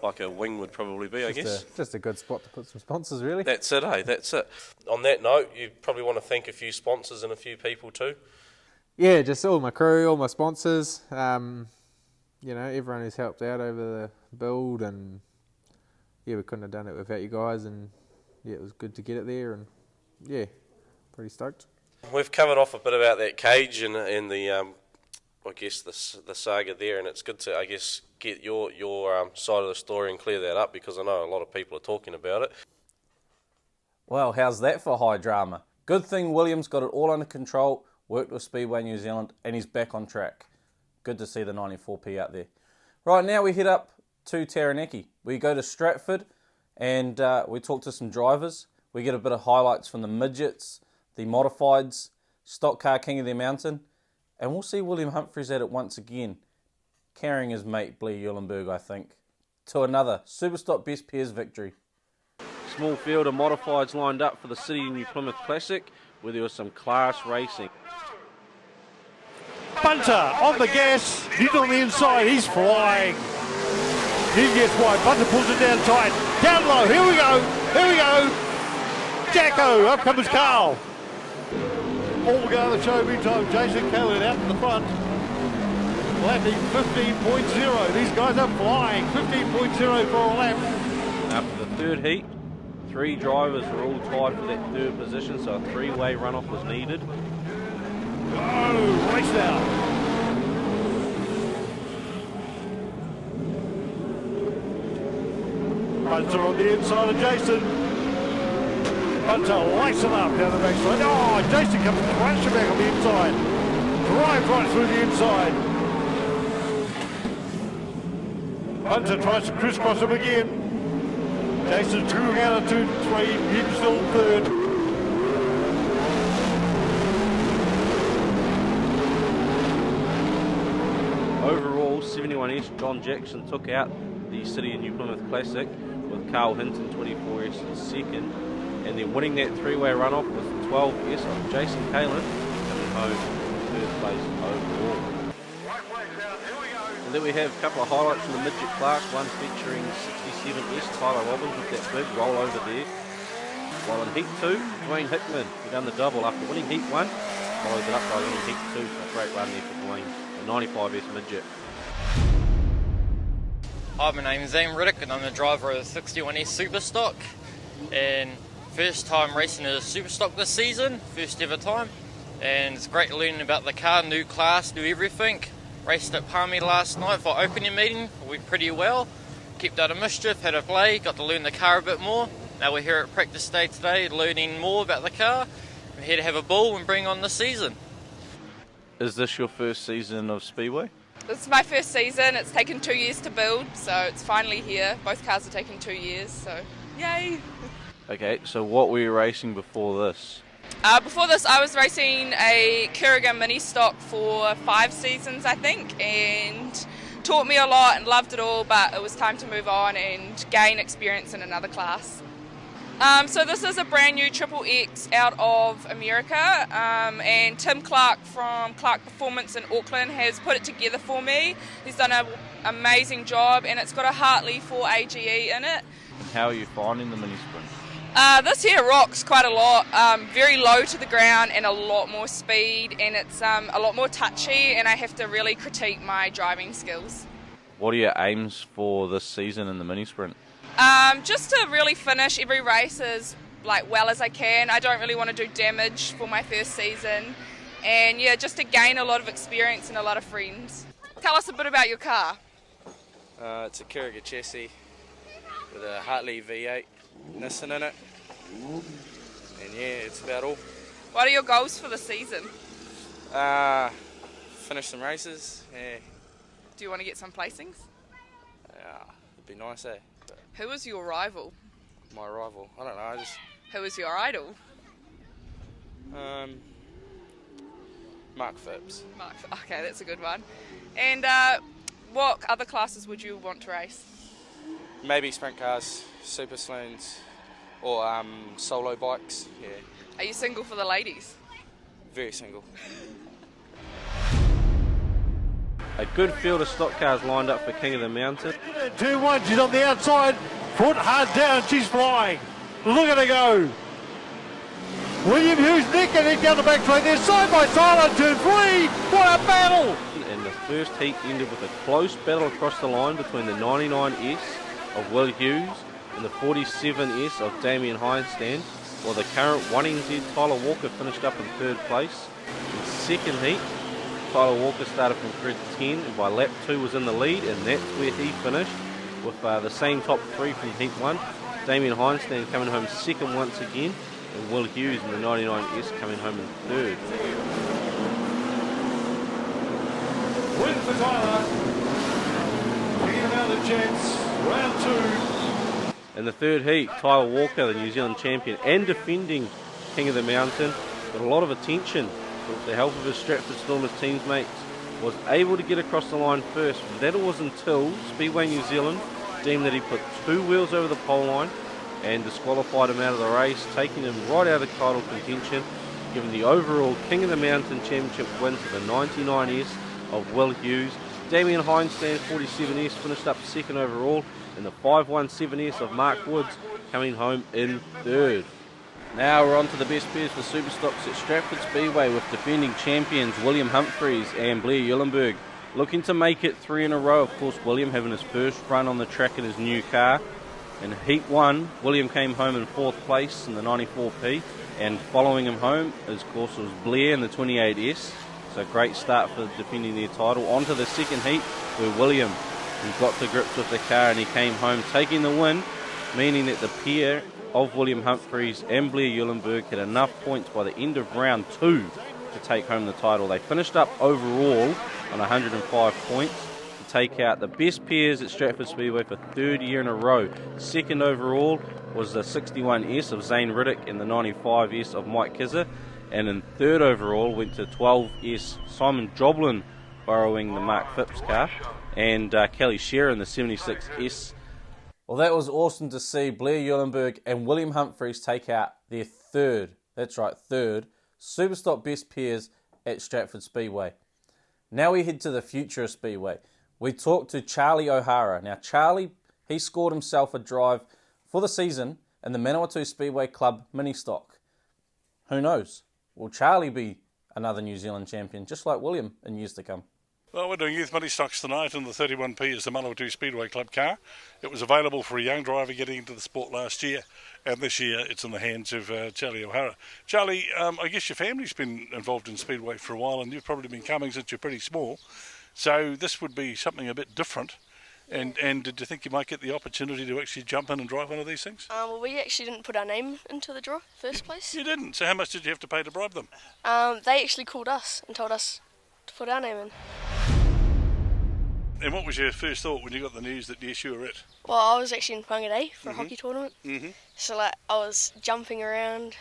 like a wing would probably be, I guess. Just a good spot to put some sponsors, really. That's it, hey, that's it. On that note, you probably want to thank a few sponsors and a few people too. Yeah, just all my crew, all my sponsors, you know, everyone who's helped out over the build, and yeah, we couldn't have done it without you guys, and yeah, it was good to get it there, and yeah, pretty stoked. We've covered off a bit about that cage and the I guess the saga there, and it's good to, I guess, get your side of the story and clear that up, because I know a lot of people are talking about it. Well, how's that for high drama? Good thing Williams got it all under control, worked with Speedway New Zealand, and he's back on track. Good to see the 94P out there. Right, now we head up to Taranaki. We go to Stratford and we talk to some drivers. We get a bit of highlights from the midgets, the modifieds, stock car king of the mountain, and we'll see William Humphries at it once again, carrying his mate Blair Eulenberg, I think, to another Superstock Best Pairs victory. Small field of modifieds lined up for the City of New Plymouth Classic, where there was some class racing. Bunter on the gas, he's on the inside, he's flying. He gets wide, Bunter pulls it down tight, down low, here we go, Jacko, up comes Carl. All the go to the show meantime, Jason Callan out in the front. Lapping 15.0, these guys are flying, 15.0 for a lap. After the third heat, 3 drivers were all tied for that third position, so a 3-way runoff was needed. Oh, race now. Bunter on the inside of Jason. Bunter lights it up down the backside. Oh, Jason comes crunching back on the inside. Drives right through the inside. Bunter tries to crisscross him again. Jason 2 out of 2, 3, he's still third. Overall, 71S John Jackson took out the City of New Plymouth Classic, with Carl Hinton 24S in second, and then winning that 3-way runoff with 12S of Jason Kalin coming home third place overall. And then we have a couple of highlights from the midget class, one featuring 67S Tyler Robbins with that big rollover there. While in Heat 2, Duane Hickman, who done the double after winning Heat 1, follows it up by winning Heat 2, so a great run there for Duane, the 95S midget. Hi, my name is Ian Riddick and I'm the driver of the 61S Superstock, and first time racing a Superstock this season, first ever time, and it's great learning about the car, new class, new everything. Raced at Palmy last night for opening meeting, went pretty well, kept out of mischief, had a play, got to learn the car a bit more. Now we're here at practice day today learning more about the car. We're here to have a ball and bring on the season. Is this your first season of Speedway? This is my first season. It's taken 2 years to build, so it's finally here. Both cars are taking 2 years, so yay! Okay, so what were you racing before this? Before this, I was racing a Kerrigan mini stock for 5 seasons, I think, and taught me a lot and loved it all, but it was time to move on and gain experience in another class. So this is a brand new Triple X out of America, and Tim Clark from Clark Performance in Auckland has put it together for me. He's done a amazing job, and it's got a Hartley 4 AGE in it. How are you finding the mini sprint? This here rocks quite a lot, very low to the ground and a lot more speed, and it's a lot more touchy, and I have to really critique my driving skills. What are your aims for this season in the mini sprint? Just to really finish every race as well as I can. I don't really want to do damage for my first season, and yeah, just to gain a lot of experience and a lot of friends. Tell us a bit about your car. It's a Kiriga chassis with a Hartley V8 Nissan in it, and yeah, it's about all. What are your goals for the season? Finish some races. Yeah. Do you want to get some placings? It'd be nice, eh? But who is your rival? My rival? I don't know. Who is your idol? Mark Phipps. Okay, that's a good one. And what other classes would you want to race? Maybe sprint cars, super saloons, or solo bikes. Yeah. Are you single for the ladies? Very single. A good field of stock cars lined up for King of the Mountain. 2-1, she's on the outside, foot hard down, she's flying. Look at her go. William Hughes nicking it down the back straight there, side by side on turn 3. What a battle! And the first heat ended with a close battle across the line between the 99S of Will Hughes and the 47S of Damien Hindstand, while the current 1NZ Tyler Walker finished up in third place. In second heat, Tyler Walker started from grid 10 and by lap 2 was in the lead, and that's where he finished with the same top 3 from heat 1. Damien Hindstand coming home second once again, and Will Hughes in the 99S coming home in third. Win for Tyler. King of the Mountain chance, round 2. In the third heat, Tyler Walker, the New Zealand champion and defending King of the Mountain, got a lot of attention with the help of his Stratford Stormers teammates, was able to get across the line first. That was until Speedway New Zealand deemed that he put 2 wheels over the pole line and disqualified him out of the race, taking him right out of title contention, giving the overall King of the Mountain championship win to the 99S of Will Hughes. Damien Hindstand, 47S, finished up second overall, and the 517S of Mark Woods coming home in third. Now we're on to the best pairs for Superstocks at Stratford Speedway with defending champions William Humphreys and Blair Eulenberg. Looking to make it 3 in a row, of course, William having his first run on the track in his new car. In Heat 1, William came home in 4th place in the 94P, and following him home, of course, was Blair in the 28S. So great start for defending their title. On to the second heat, where William got to grips with the car and he came home taking the win, meaning that the pair of William Humphreys and Blair Eulenberg had enough points by the end of round 2 to take home the title. They finished up overall on 105 points to take out the best pairs at Stratford Speedway for 3rd year in a row. Second overall was the 61S of Zane Riddick and the 95S of Mike Kizzer, and in 3rd overall went to 12S Simon Joblin, borrowing the Mark Phipps car, and Kelly Shearer in the 76S. Well, that was awesome to see Blair Eulenberg and William Humphreys take out their 3rd, that's right, 3rd, Superstock best pairs at Stratford Speedway. Now we head to the future of Speedway. We talked to Charlie O'Hara. Now Charlie, he scored himself a drive for the season in the Manawatu Speedway Club mini stock. Who knows? Will Charlie be another New Zealand champion, just like William, in years to come? Well, we're doing youth mini stocks tonight, and the 31P is the Manawatu Speedway Club car. It was available for a young driver getting into the sport last year, and this year it's in the hands of Charlie O'Hara. Charlie, I guess your family's been involved in Speedway for a while, and you've probably been coming since you're pretty small, so this would be something a bit different. And did you think you might get the opportunity to actually jump in and drive one of these things? Well, we actually didn't put our name into the draw first place. You didn't? So how much did you have to pay to bribe them? They actually called us and told us to put our name in. And what was your first thought when you got the news that yes, you were it? Well, I was actually in Whangarei for a hockey tournament. So I was jumping around,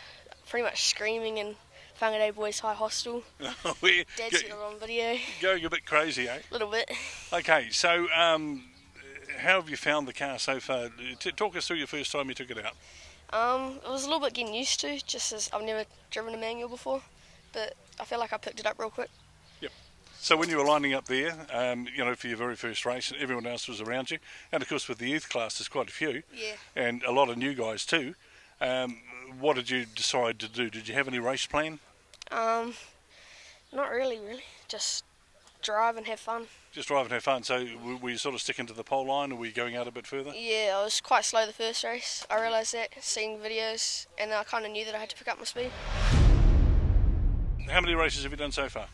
pretty much screaming in Whangarei Boys High Hostel. Dad's got it on video. Going a bit crazy, eh? A little bit. Okay, so how have you found the car so far? Talk us through your first time you took it out. It was a little bit getting used to, just as I've never driven a manual before, but I feel like I picked it up real quick. Yep. So when you were lining up there, for your very first race, everyone else was around you, and of course with the youth class, there's quite a few, and a lot of new guys too. What did you decide to do? Did you have any race plan? Not really. Just drive and have fun. Just drive and have fun. So were you sort of sticking to the pole line, or were you going out a bit further? Yeah, I was quite slow the first race. I realised that, seeing videos, and I kind of knew that I had to pick up my speed. How many races have you done so far?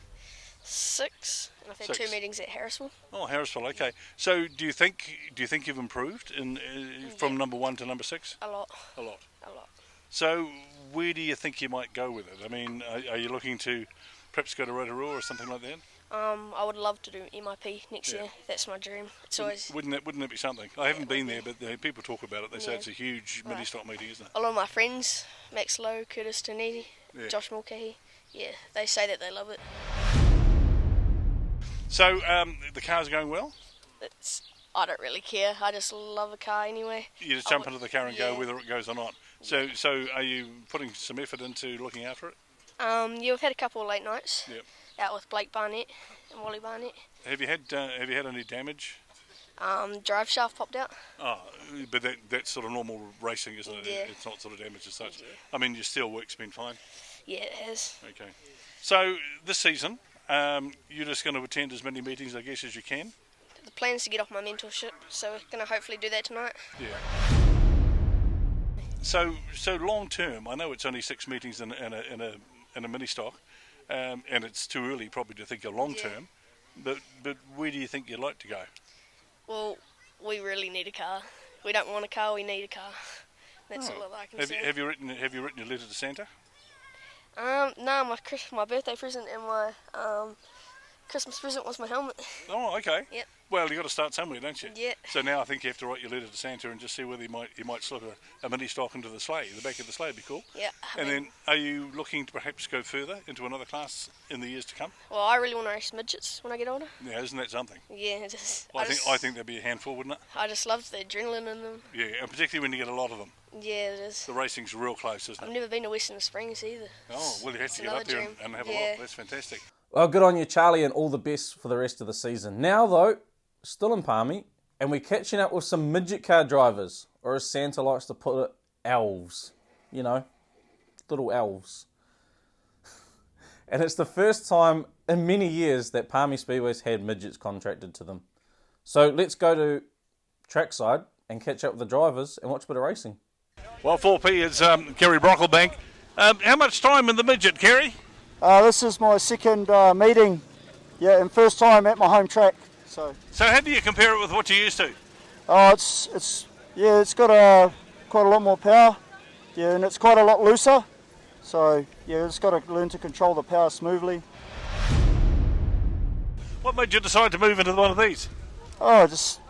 6. And I've had 2 meetings at Harrisville. Oh, Harrisville, okay. So do you think you've improved from number 1 to number 6? A lot. A lot. A lot. So where do you think you might go with it? I mean, are you looking to perhaps go to Rotorua or something like that? I would love to do MIP next year. That's my dream. It's always. Wouldn't that be something? I haven't been there, but people talk about it. They say it's a huge mini-stock meeting, isn't it? A lot of my friends, Max Lowe, Curtis Tanidi, Josh Mulcahy, they say that they love it. So the car's going well? I don't really care. I just love a car anyway. You just jump into the car and go whether it goes or not. So are you putting some effort into looking after it? We've had a couple of late nights. Yep. Out with Blake Barnett and Wally Barnett. Have you had any damage? Drive shaft popped out. Oh, but that's sort of normal racing, isn't it? Yeah. It's not sort of damage as such. Yeah. I mean, your steel work's been fine. Yeah, it has. Okay. So this season, you're just going to attend as many meetings, I guess, as you can. The plan is to get off my mentorship, so we're going to hopefully do that tonight. Yeah. So long term, I know it's only 6 meetings in a mini stock, and it's too early probably to think of long term. But where do you think you'd like to go? Well, we really need a car. We don't want a car, we need a car. That's all that I can say. Have you written your letter to Santa? No, my birthday present and my Christmas present was my helmet. Oh, okay. Yep. Well, you've got to start somewhere, don't you? Yeah. So now I think you have to write your letter to Santa and just see whether you might slip a mini stock into the sleigh. The back of the sleigh would be cool. Yeah. And then, are you looking to perhaps go further into another class in the years to come? Well, I really want to race midgets when I get older. Yeah, isn't that something? Yeah, I think that'd be a handful, wouldn't it? I just love the adrenaline in them. Yeah, and particularly when you get a lot of them. Yeah, it is. The racing's real close, isn't it? I've never been to Western Springs either. Oh, well, you have to get up there and have a look. That's fantastic. Well, good on you, Charlie, and all the best for the rest of the season. Now, though, still in Palmy, and we're catching up with some midget car drivers, or as Santa likes to put it, elves. You know, little elves. And it's the first time in many years that Palmy Speedway's had midgets contracted to them. So let's go to trackside and catch up with the drivers and watch a bit of racing. Well, 4P is Kerry Brocklebank. How much time in the midget, Kerry? This is my second meeting, and first time at my home track. So how do you compare it with what you used to? It's got quite a lot more power, and it's quite a lot looser. So it's got to learn to control the power smoothly. What made you decide to move into one of these? Just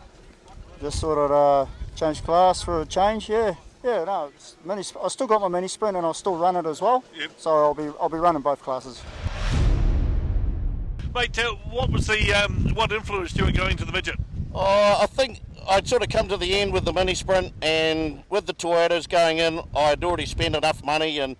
sort of change class for a change. I still got my mini sprint and I'll still run it as well. Yep. So I'll be running both classes. Mate, what was what influenced you in going to the midget? I think I'd sort of come to the end with the mini sprint, and with the Toyotas going in, I'd already spent enough money, and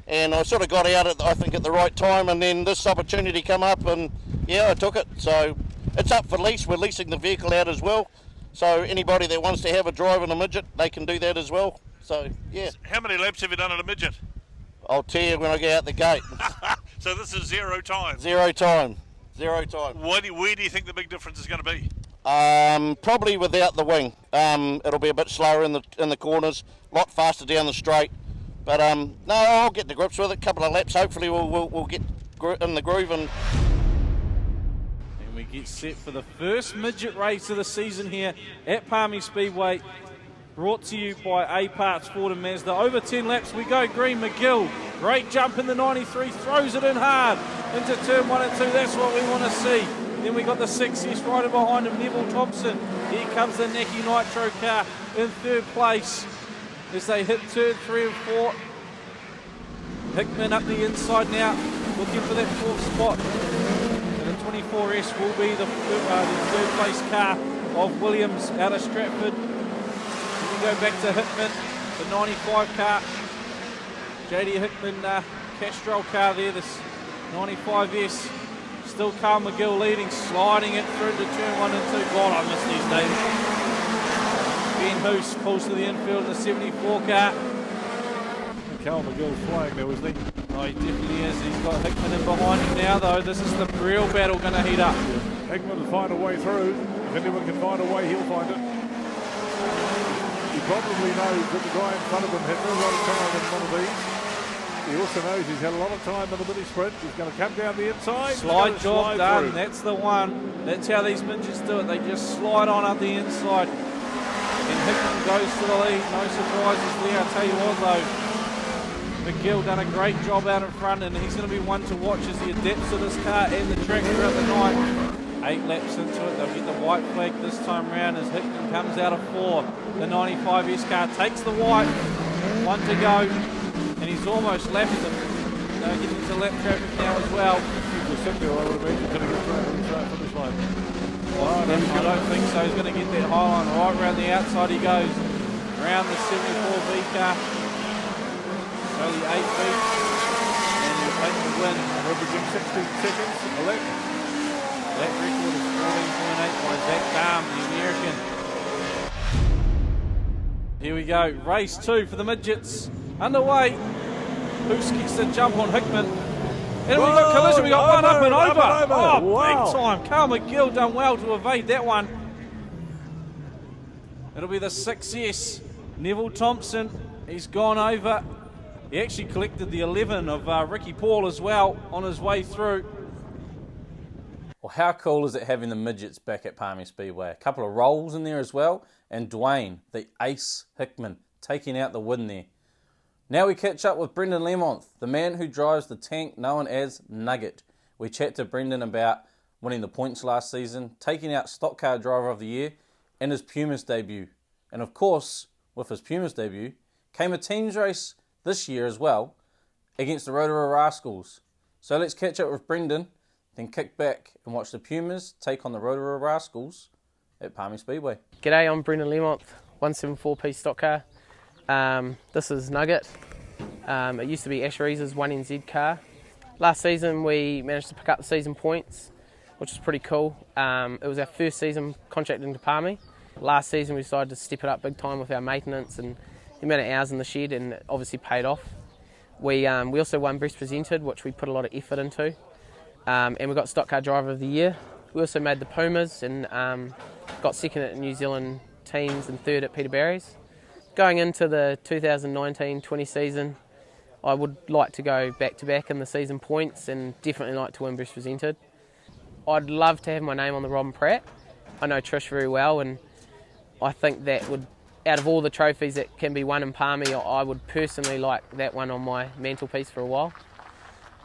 I sort of got out at the right time, and then this opportunity come up, and I took it. So it's up for lease. We're leasing the vehicle out as well. So anybody that wants to have a drive in a midget, they can do that as well. So, yeah. How many laps have you done in a midget? I'll tell you when I get out the gate. So this is 0 time? 0 time. 0 time. Where do you think the big difference is going to be? Probably without the wing. It'll be a bit slower in the corners, a lot faster down the straight. But no, I'll get to grips with it. A couple of laps, hopefully we'll get in the groove. And we get set for the first midget race of the season here at Palmy Speedway. Brought to you by A Parts Ford and Mazda. Over 10 laps we go. Green McGill. Great jump in the 93. Throws it in hard into turn 1 and 2. That's what we want to see. Then we got the 6S rider behind him, Neville Thompson. Here comes the Necki Nitro car in third place as they hit turn 3 and 4. Hickman up the inside now, looking for that 4th spot. And the 24S will be the third place car of Williams out of Stratford. Go back to Hickman, the 95 car. JD Hickman Castrol car there, this 95S. Still Carl McGill leading, sliding it through to turn 1 and 2. God, I miss these days. Ben Hoos pulls to the infield in the 74 car. Carl McGill's flying there, isn't he? Oh, he definitely is. He's got Hickman in behind him now, though. This is the real battle going to heat up. Hickman will find a way through. If anyone can find a way, he'll find it. He probably knows that the guy in front of him had no lot of time in one of these. He also knows he's had a lot of time in the mini sprint. He's going to come down the inside. Slide job done. Through. That's the one. That's how these midgets do it. They just slide on up the inside. And Hickman goes to the lead. No surprises there. I'll tell you what, though. McGill done a great job out in front, and he's going to be one to watch as he adapts to this car and the track throughout the night. 8 laps into it, they'll get the white flag this time round as Hickman comes out of 4. The 95S car takes the white, 1 to go, and he's almost lapping them. Getting into lap traffic now as well. I would imagine going to get through on the start finish line. I don't think so. He's going to get that high line right around the outside. He goes around the 74V car. Only 8 feet, and he'll take the win. Representing 16 seconds, a lap. That record is 14.8 by Zach Dahm, the American. Here we go, race 2 for the midgets. Underway. Hoos gets the jump on Hickman. And we got collision, we got one up and over. Oh, wow. Big time. Carl McGill done well to evade that one. It'll be the 6S. Neville Thompson, he's gone over. He actually collected the 11 of Ricky Paul as well on his way through. Well, how cool is it having the midgets back at Palmy Speedway? A couple of rolls in there as well, and Duane, the ace Hickman, taking out the win there. Now we catch up with Brendan Lemont, the man who drives the tank known as Nugget. We chat to Brendan about winning the points last season, taking out Stock Car Driver of the Year, and his Pumas debut. And of course, with his Pumas debut, came a teams race this year as well against the Rotorua Rascals. So let's catch up with Brendan, then kick back and watch the Pumas take on the Rotorua Rascals at Palmy Speedway. G'day, I'm Brendan Lemont, 174P stock car. This is Nugget. It used to be Ash Rees' 1NZ car. Last season we managed to pick up the season points, which was pretty cool. It was our first season contracting to Palmy. Last season we decided to step it up big time with our maintenance and the amount of hours in the shed, and it obviously paid off. We also won Best Presented, which we put a lot of effort into, and we got Stock Car Driver of the Year. We also made the Pumas and got second at New Zealand teams and third at Peterbarry's. Going into the 2019-20 season, I would like to go back-to-back in the season points and definitely like to win Best Presented. I'd love to have my name on the Robin Pratt. I know Trish very well, and I think that would, out of all the trophies that can be won in Palmy, I would personally like that one on my mantelpiece for a while.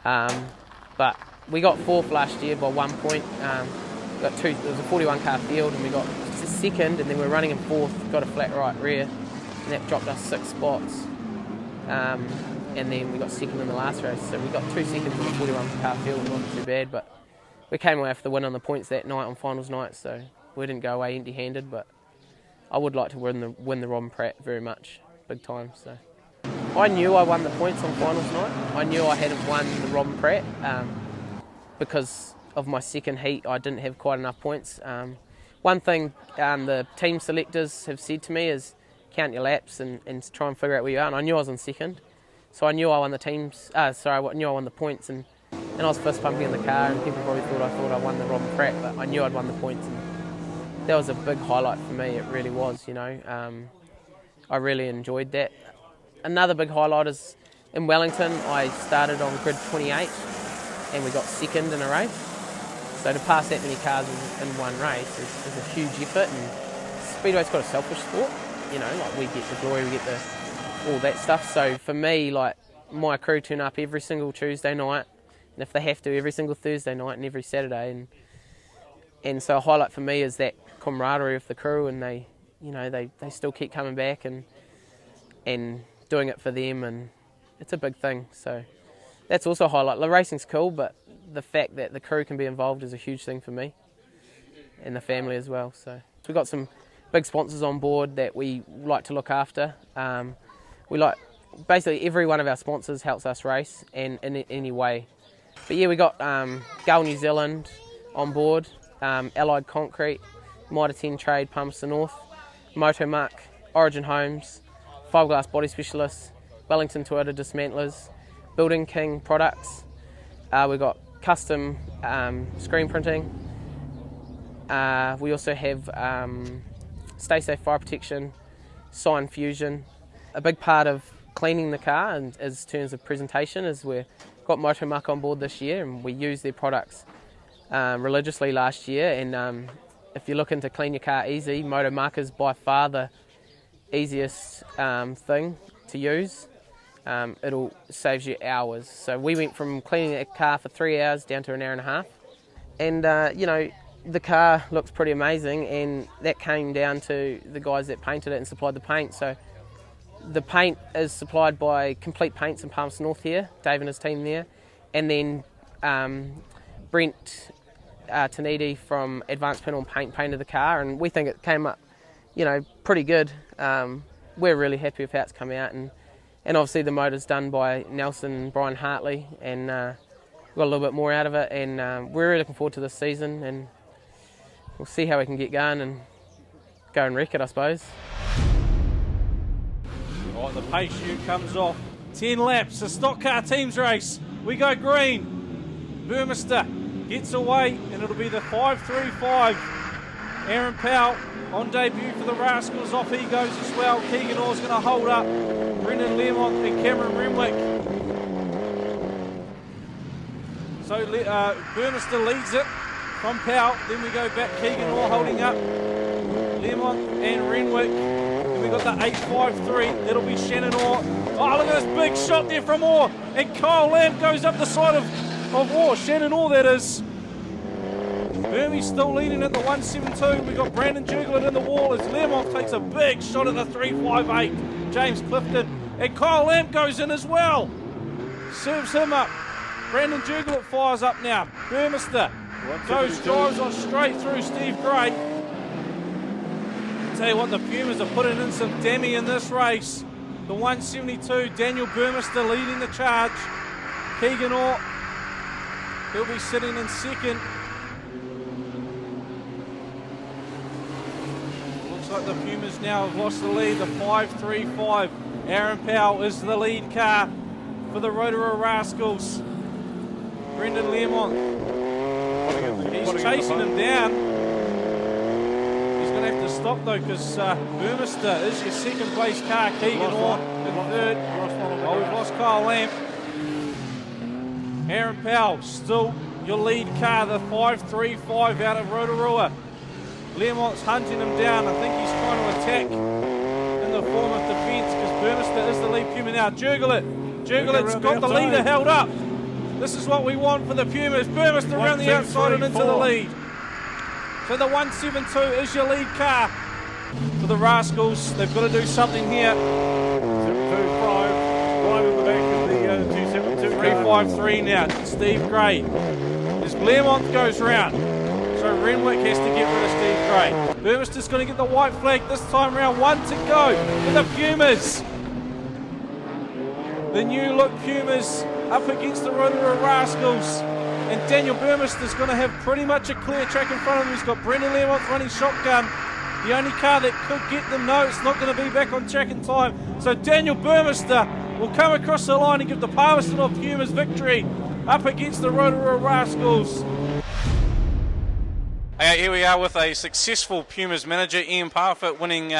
But we got fourth last year by 1 point. Got two. It was a 41 car field, and we got second, and then we were running in fourth. Got a flat right rear, and that dropped us 6 spots. And then we got second in the last race, so we got 2 seconds in the 41 car field. It wasn't too bad, but we came away with the win on the points that night on finals night, so we didn't go away empty-handed. But I would like to win the Robin Pratt very much, big time. So I knew I won the points on finals night. I knew I hadn't won the Robin Pratt because of my second heat. I didn't have quite enough points. One thing the team selectors have said to me is count your laps and try and figure out where you are. And I knew I was in second, so I knew I won the teams. I knew I won the points, and I was fist pumping in the car, and people probably thought I won the Robin Pratt, but I knew I'd won the points. And that was a big highlight for me, it really was, you know. I really enjoyed that. Another big highlight is in Wellington, I started on grid 28 and we got second in a race. So to pass that many cars in one race is a huge effort, and Speedway's got a selfish sport, you know, like we get the glory, we get all that stuff. So for me, like, my crew turn up every single Tuesday night, and if they have to, every single Thursday night and every Saturday, and so a highlight for me is that camaraderie of the crew, and they still keep coming back and doing it for them, and it's a big thing. So that's also a highlight. The racing's cool, but the fact that the crew can be involved is a huge thing for me, and the family as well. So we've got some big sponsors on board that we like to look after. Basically every one of our sponsors helps us race, and in any way. But yeah, we got Gull New Zealand on board, Allied Concrete, Mitre 10 Trade, Palmerston North, Moto Muck, Origin Homes, Fiberglass Body Specialists, Wellington Toyota Dismantlers, Building King Products. We've got custom screen printing. We also have Stay Safe Fire Protection, Sign Fusion. A big part of cleaning the car, and as terms of presentation, is we've got Moto Muck on board this year, and we use their products religiously last year. And if you're looking to clean your car easy, Moto Muck is by far the easiest thing to use. It'll saves you hours. So we went from cleaning a car for 3 hours down to an hour and a half. And you know, the car looks pretty amazing, and that came down to the guys that painted it and supplied the paint. So the paint is supplied by Complete Paints in Palmerston North here, Dave and his team there, and then Brent Tanidi from Advanced Panel and Paint painted the car, and we think it came up, you know, pretty good. We're really happy with how it's come out, and obviously the motor's done by Nelson and Brian Hartley, and got a little bit more out of it, and we're really looking forward to this season, and we'll see how we can get going and go and wreck it, I suppose. Right, the pace chute comes off. 10 laps, a stock car teams race. We go green. Burmeister gets away, and it'll be the 5.35. Aaron Powell on debut for the Rascals. Off he goes as well. Keegan Orr's going to hold up. Brendan Lermont and Cameron Renwick. So Burmeister leads it from Powell. Then we go back. Keegan Orr holding up. Lermont and Renwick. Then we got the 8.53. That'll be Shannon Orr. Oh, look at this big shot there from Orr. And Kyle Lamb goes up the side of Orr. Shannon Orr, that is. Burmie's still leading at the 1.72. We've got Brandon Juglet in the wall as Lermont takes a big shot at the 3.58. James Clifton. And Kyle Lamb goes in as well. Serves him up. Brandon Juglet fires up now. Burmeister drives on straight through Steve Gray. Tell you what, the Pumas are putting in some demi in this race. The 1.72, Daniel Burmeister leading the charge. Keegan Orr, he'll be sitting in second. Looks like the Pumas now have lost the lead, the 5.35. Aaron Powell is the lead car for the Rotorua Rascals. Brendan Lermont, he's chasing him down. He's going to have to stop though, because Burmeister is your second place car. Keegan Orr in third. Oh, we've lost Kyle Lamb. Aaron Powell still your lead car, the 5.35 out of Rotorua. Lermont's hunting him down. I think he's trying to attack in the form of defence, because Burmeister is the lead Puma now. Juglet's got the leader held up. This is what we want for the Pumas. Burmeister around the outside and into the lead. So the 1.72 is your lead car for the Rascals. They've got to do something here. 7.25, right in the back of the 2.72. 3.53 now. Steve Gray. As Lermont goes round. So Renwick has to get rid of Steve Gray. Burmeister's going to get the white flag this time round. 1 to go for the Pumas. The new look Pumas up against the Rotorua Rascals. And Daniel Burmeister's going to have pretty much a clear track in front of him. He's got Brendan Lermont running shotgun. The only car that could get them, no, it's not going to be back on track in time. So Daniel Burmeister will come across the line and give the Palmerston North Pumas victory up against the Rotorua Rascals. Here we are with a successful Pumas manager, Ian Parfitt, winning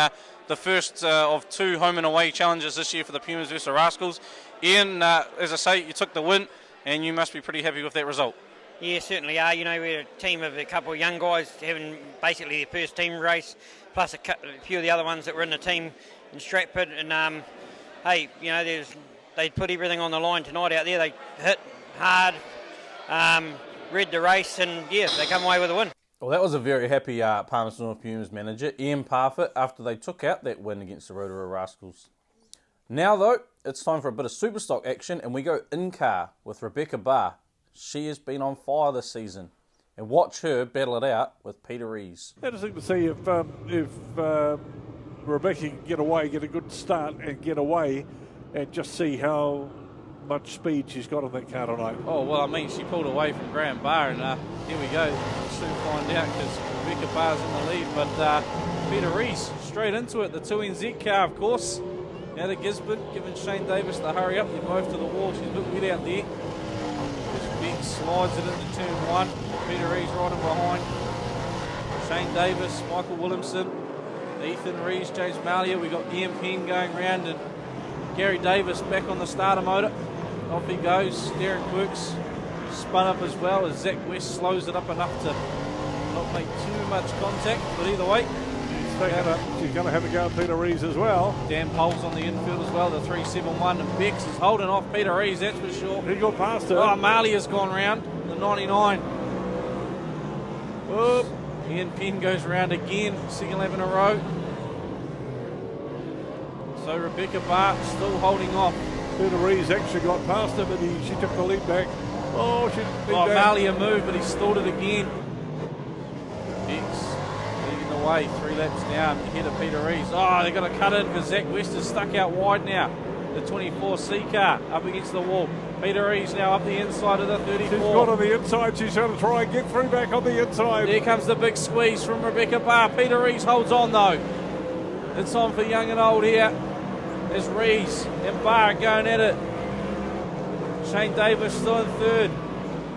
the first of 2 home and away challenges this year for the Pumas versus the Rascals. Ian, as I say, you took the win, and you must be pretty happy with that result. Yeah, certainly are. You know, we're a team of a couple of young guys having basically their first team race, plus a few of the other ones that were in the team in Stratford. And hey, you know, they put everything on the line tonight out there. They hit hard, read the race, and yeah, they come away with a win. Well, that was a very happy Palmerston North Pumas manager, Ian Parfitt, after they took out that win against the Rotorua Rascals. Now, though, it's time for a bit of Superstock action, and we go in-car with Rebecca Barr. She has been on fire this season. And watch her battle it out with Peter Rees. Interesting to see if Rebecca can get away, get a good start and get away, and just see how much speed she's got on that car tonight. Oh, well, I mean, she pulled away from Graham Barr, and here we go. We'll soon find out because Rebecca Barr's in the lead, but Peter Rees straight into it. The 2NZ car, of course. Now to Gisborne, giving Shane Davis the hurry up. They're both to the wall. She's a bit wet out there. Beck slides it into turn 1. Peter Rees riding behind. Shane Davis, Michael Williamson, Ethan Rees, James Malia. We've got Ian Penn going round, and Gary Davis back on the starter motor. Off he goes. Darren Quirks spun up as well as Zach West slows it up enough to not make too much contact, but either way, she's going to have a go at Peter Rees as well. Dan Pole's on the infield as well, the 371, and Bex is holding off Peter Rees, that's for sure. He got past her. Oh, Malia's gone round, the 99. Whoop. Ian Penn goes round again, second lap in a row. So Rebecca Barr still holding off. Peter Rees actually got past her, but she took the lead back. Oh, she back. Malia moved, but he stalled it again. Bex leading the way, 3 laps down, ahead of Peter Rees. Oh, they're going to cut in because Zach West is stuck out wide now. The 24C car up against the wall. Peter Rees now up the inside of the 34. She's got on the inside. She's going to try and get through back on the inside. There comes the big squeeze from Rebecca Barr. Peter Rees holds on though. It's on for young and old here. There's Rees and Barr going at it. Shane Davis still in third.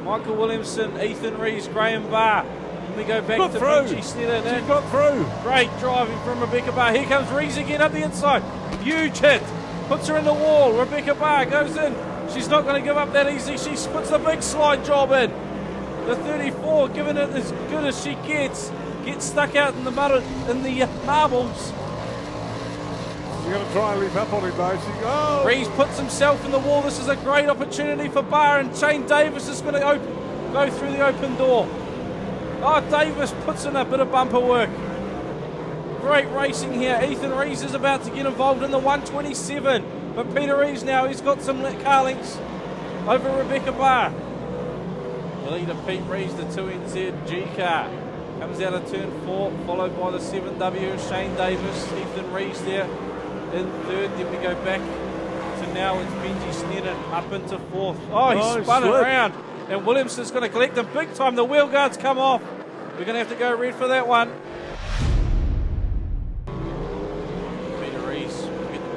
Michael Williamson, Ethan Rees, Graham Barr. And we go back to Benji Sneddon. She's got through. Great driving from Rebecca Barr. Here comes Rees again up the inside. Huge hit. Puts her in the wall. Rebecca Barr goes in. She's not going to give up that easy. She puts the big slide job in. The 34 giving it as good as she gets. Gets stuck out in the mud, in the marbles. She's going to try and leap up on him though. Rees puts himself in the wall. This is a great opportunity for Barr, and Shane Davis is going to go through the open door. Oh, Davis puts in a bit of bumper work. Great racing here. Ethan Rees is about to get involved in the 127. But Peter Rees now, he's got some car links over Rebecca Barr. The leader, Pete Rees, the 2NZ G car. Comes out of turn 4, followed by the 7W, Shane Davis. Ethan Rees there in third. Then we go back to now it's Benji Sneddon up into fourth. Oh, he spun it around. And Williamson's going to collect them big time. The wheel guards come off. We're going to have to go red for that one.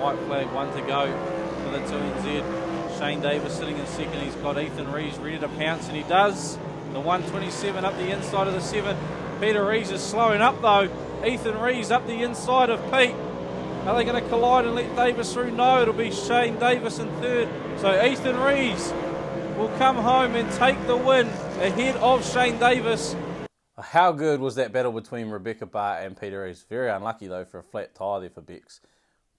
White flag, 1 to go for the 2NZ. Shane Davis sitting in second. He's got Ethan Rees ready to pounce, and he does. The 127 up the inside of the 7. Peter Rees is slowing up though. Ethan Rees up the inside of Pete. Are they going to collide and let Davis through? No, it'll be Shane Davis in third. So Ethan Rees will come home and take the win ahead of Shane Davis. How good was that battle between Rebecca Barr and Peter Rees? Very unlucky though for a flat tyre there for Bex.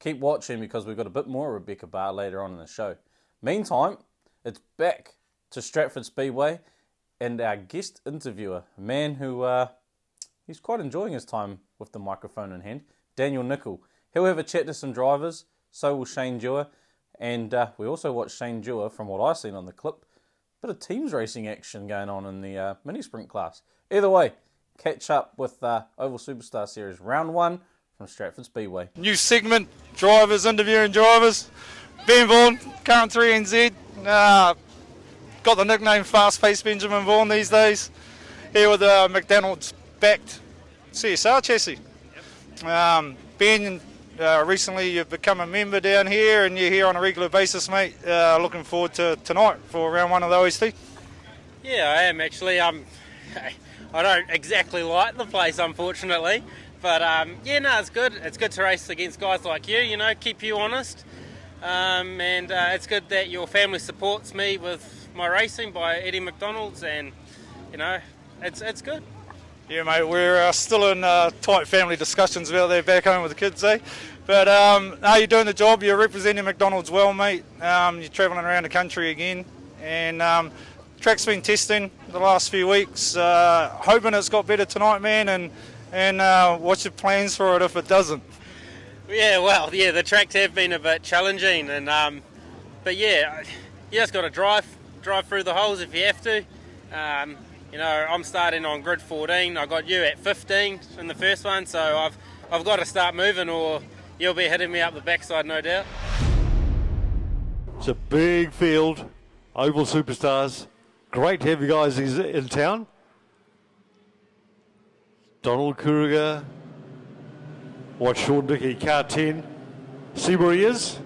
Keep watching because we've got a bit more Rebecca Barr later on in the show. Meantime, it's back to Stratford Speedway and our guest interviewer, a man who he's quite enjoying his time with the microphone in hand, Daniel Nicol. He'll have a chat to some drivers, so will Shane Dewar, and we also watched Shane Dewar, from what I've seen on the clip, bit of teams racing action going on in the mini sprint class. Either way, catch up with Oval Superstar Series Round 1 from Stratford Speedway. New segment, drivers interviewing drivers. Ben Vaughan, current 3NZ. Got the nickname Fast-Paced Benjamin Vaughan these days. Here with a McDonald's backed CSR chassis. Ben, recently you've become a member down here and you're here on a regular basis, mate. Looking forward to tonight for round 1 of the OST. Yeah, I am actually. I don't exactly like the place, unfortunately. But yeah, no, it's good. It's good to race against guys like you, you know, keep you honest. And it's good that your family supports me with my racing by Eddie McDonald's, and, you know, it's good. Yeah, mate, we're still in tight family discussions about that back home with the kids, eh? But no, you're doing the job. You're representing McDonald's well, mate. You're travelling around the country again. And track's been testing the last few weeks. Hoping it's got better tonight, man, and what's your plans for it if it doesn't? Yeah, well, yeah, the tracks have been a bit challenging, and but yeah, you just got to drive through the holes if you have to. You know, I'm starting on grid 14. I got you at 15 in the first one, so I've got to start moving, or you'll be hitting me up the backside, no doubt. It's a big field, Oval Superstars. Great to have you guys in town. Donald Kuriger. Watch Sean Dickey, car 10. See where he is?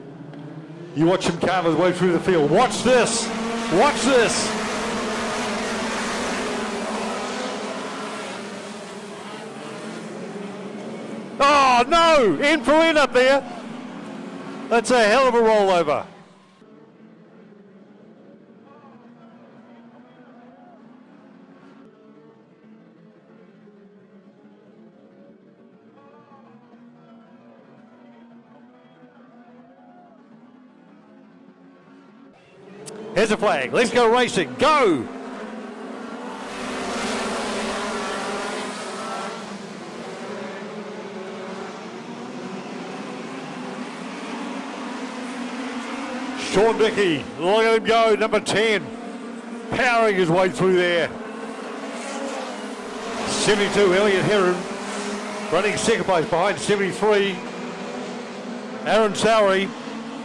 You watch him carve his way through the field. Watch this. Watch this. Oh, no! End for end up there. That's a hell of a rollover. Here's a flag. Let's go racing. Go! Sean Dickey, look at him go, number 10. Powering his way through there. 72, Elliot Heron. Running second place behind 73. Aaron Sowery.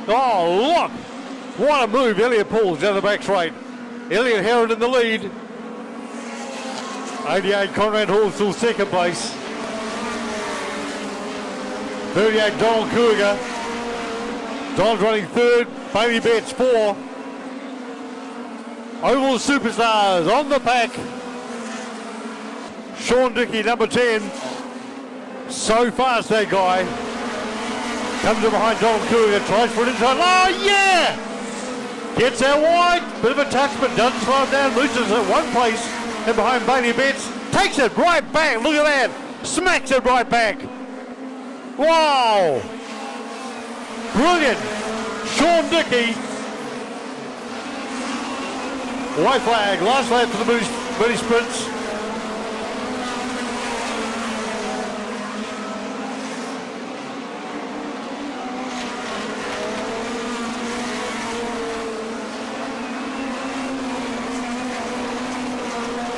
Oh, look! What a move, Elliot pulls down the back straight. Elliot Heron in the lead. 88, Conrad Hall still second place. 38, Donald Kuriger. Donald's running third. Bailey Betts 4. Oval Superstars on the pack. Sean Dickey, number 10. So fast, that guy. Comes in behind Donald Kuriger, tries for an inside. Oh, yeah! Gets out wide, bit of a touch, but doesn't slow him down. Loses at one place, and behind Bailey Betts. Takes it right back, look at that. Smacks it right back. Wow! Brilliant. Sean Dickey. White flag, last lap for the Mooney Sprints.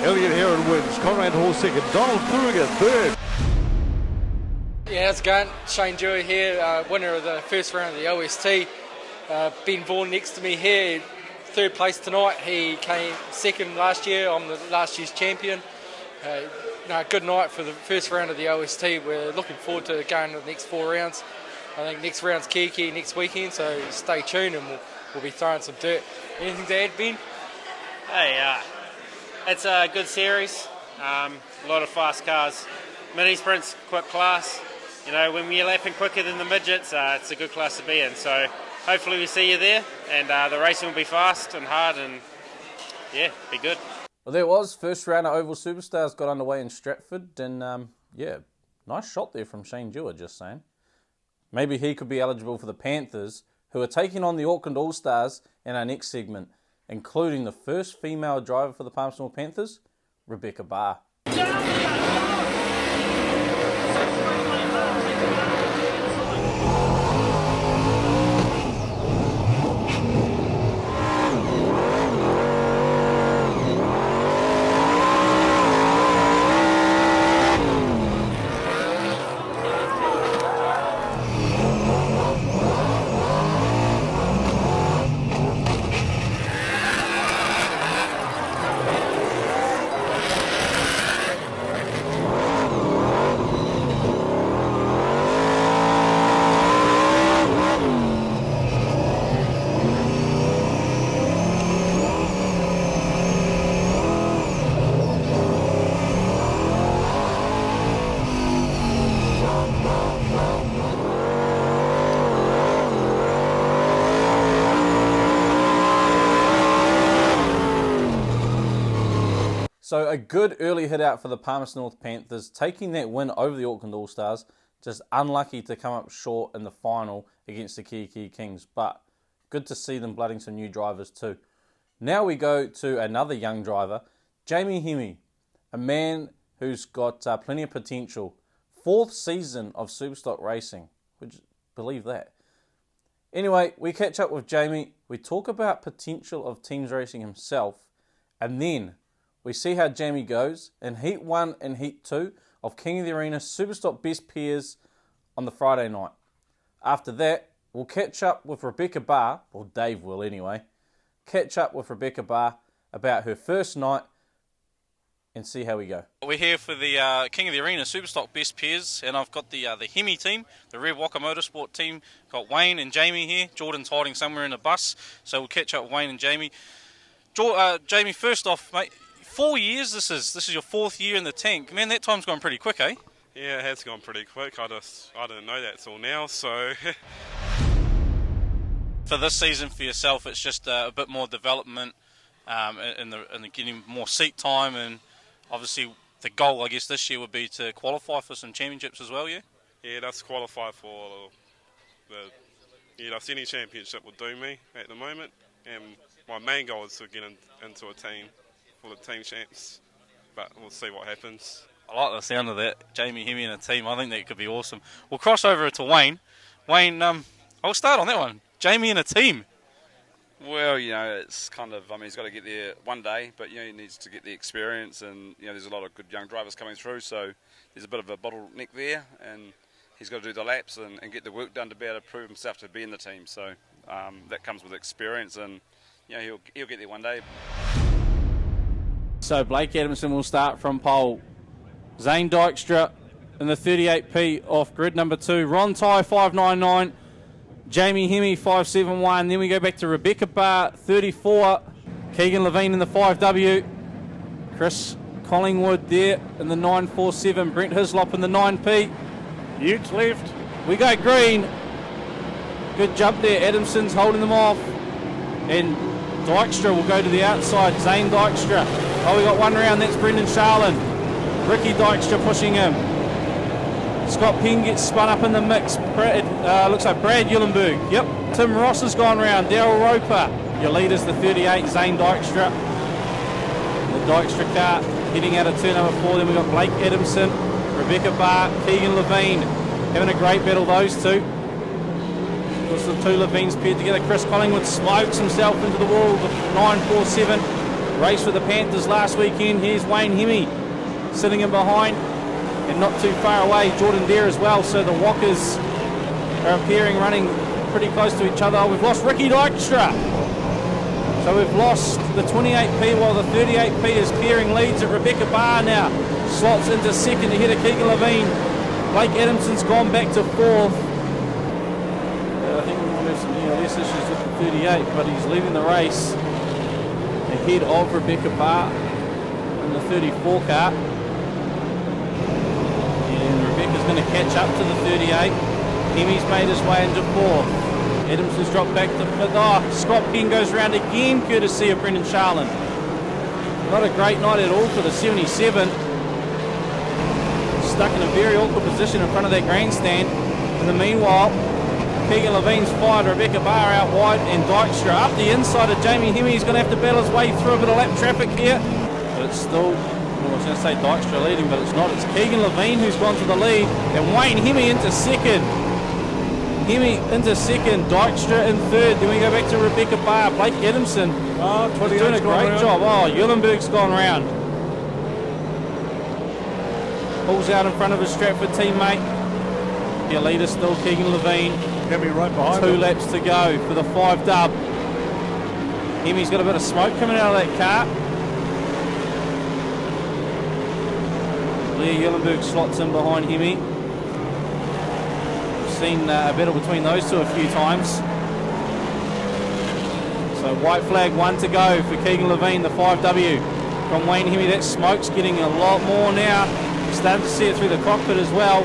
Elliot Heron wins. Conrad Hall second. Donald Kuriger third. Yeah, how's it going? Shane Dewey here, winner of the first round of the OST. Ben Vaughan next to me here, third place tonight. He came second last year. I'm the last year's champion. Good night for the first round of the OST. We're looking forward to going to the next 4 rounds. I think next round's Kiki next weekend, so stay tuned and we'll be throwing some dirt. Anything to add, Ben? Hey, it's a good series. A lot of fast cars. Mini sprints, quick class. You know, when we're lapping quicker than the midgets, it's a good class to be in. So hopefully we see you there, and the racing will be fast and hard, and yeah, be good. Well, there it was. First round of Oval Superstars got underway in Stratford, and yeah, nice shot there from Shane Dewar, just saying. Maybe he could be eligible for the Panthers, who are taking on the Auckland All-Stars in our next segment, including the first female driver for the Palmerston North Panthers, Rebecca Barr. So a good early hit out for the Palmerston North Panthers, taking that win over the Auckland All-Stars. Just unlucky to come up short in the final against the Kiki Kings, but good to see them blooding some new drivers too. Now we go to another young driver, Jamie Hemi, a man who's got plenty of potential. 4th season of Superstock racing, would you believe that? Anyway, we catch up with Jamie, we talk about potential of teams racing himself, and then we see how Jamie goes in Heat 1 and Heat 2 of King of the Arena Superstock Best Pairs on the Friday night. After that, we'll catch up with Rebecca Barr, or Dave will anyway, catch up with Rebecca Barr about her first night and see how we go. We're here for the King of the Arena Superstock Best Pairs, and I've got the Hemi team, the Rev Walker Motorsport team. Got Wayne and Jamie here. Jordan's hiding somewhere in the bus, so we'll catch up with Wayne and Jamie. Jamie, first off, mate, 4 years this is your 4th year in the tank. Man, that time's gone pretty quick, eh? Yeah, it has gone pretty quick. I didn't know that till now, so... For this season, for yourself, it's just a bit more development and getting more seat time, and obviously the goal, I guess, this year would be to qualify for some championships as well, yeah? Yeah, that's qualify for that's any championship would do me at the moment, and my main goal is to get into a team for the team champs, but we'll see what happens. I like the sound of that, Jamie, Hemi and a team. I think that could be awesome. We'll cross over to Wayne. Wayne, I'll start on that one. Jamie and a team. Well, it's kind of, he's got to get there one day, but, he needs to get the experience, and, there's a lot of good young drivers coming through, so there's a bit of a bottleneck there, and he's got to do the laps and get the work done to be able to prove himself to be in the team. So that comes with experience, and, he'll get there one day. So Blake Adamson will start from pole. Zane Dykstra in the 38P off grid number 2. Ron Ty 599. Jamie Hemi 571. Then we go back to Rebecca Barr 34. Keegan Levine in the 5W. Chris Collingwood there in the 947. Brent Hislop in the 9P. Utes left. We go green. Good jump there. Adamson's holding them off. And Dykstra will go to the outside. Zane Dykstra. Oh, we got one round. That's Brendan Charlin. Ricky Dykstra pushing him. Scott Penn gets spun up in the mix. Looks like Brad Eulenberg. Yep. Tim Ross has gone round. Daryl Roper. Your leader's the 38, Zane Dykstra. The Dykstra car heading out of turn number 4. Then we've got Blake Adamson, Rebecca Barr, Keegan Levine. Having a great battle, those two. Of course, the two Levines paired together. Chris Collingwood smokes himself into the wall with 947. Race for the Panthers last weekend. Here's Wayne Hemi sitting in behind and not too far away. Jordan Dare as well. So the Walkers are appearing running pretty close to each other. We've lost Ricky Dykstra. So we've lost the 28P while the 38P is clearing leads at Rebecca Barr now. Slots into second ahead of Keegan Levine. Blake Adamson's gone back to 4th. I think we'll have some less issues with the 38, but he's leaving the race ahead of Rebecca Barr in the 34 car. And Rebecca's going to catch up to the 38. Hemi's made his way into 4th. Adamson's dropped back to 5th. Oh, Scott Penn goes round again, courtesy of Brendan Charlin. Not a great night at all for the 77. Stuck in a very awkward position in front of that grandstand. In the meanwhile, Keegan Levine's fired Rebecca Barr out wide, and Dykstra up the inside of Jamie Hemi. He's going to have to battle his way through a bit of lap traffic here. But it's still, I was going to say Dykstra leading, but it's not. It's Keegan Levine who's gone to the lead, and Wayne Hemi into second. Hemi into second, Dykstra in third. Then we go back to Rebecca Barr. Blake Adamson doing a great job. Oh, Eulenberg's gone round. Pulls out in front of his Stratford teammate. Your leader still Keegan Levine. Hemi right behind 2 him. laps to go for the 5 dub. Hemi's got a bit of smoke coming out of that car. Leah Eulenberg slots in behind Hemi. We've seen a battle between those two a few times. So white flag, 1 to go for Keegan Levine, the 5W from Wayne Hemi. That smoke's getting a lot more now. Starting to see it through the cockpit as well.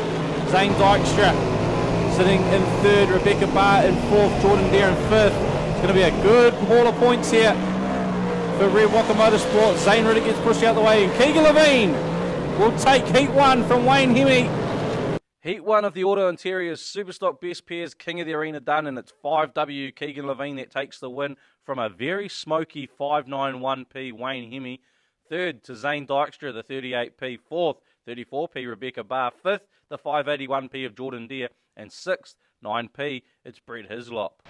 Zane Dykstra sitting in 3rd, Rebecca Barr in 4th, Jordan Dare in 5th. It's going to be a good haul of points here for Red Walker Motorsport. Zane Riddick gets pushed out the way, and Keegan Levine will take Heat 1 from Wayne Hemi. Heat 1 of the Auto Interiors Superstock Best Pairs King of the Arena done, and it's 5W Keegan Levine that takes the win from a very smoky 591P Wayne Hemi. 3rd to Zane Dykstra, the 38P. 4th, 34P Rebecca Barr. 5th, the 581P of Jordan Dare. And 6th, 9P, it's Brett Hislop.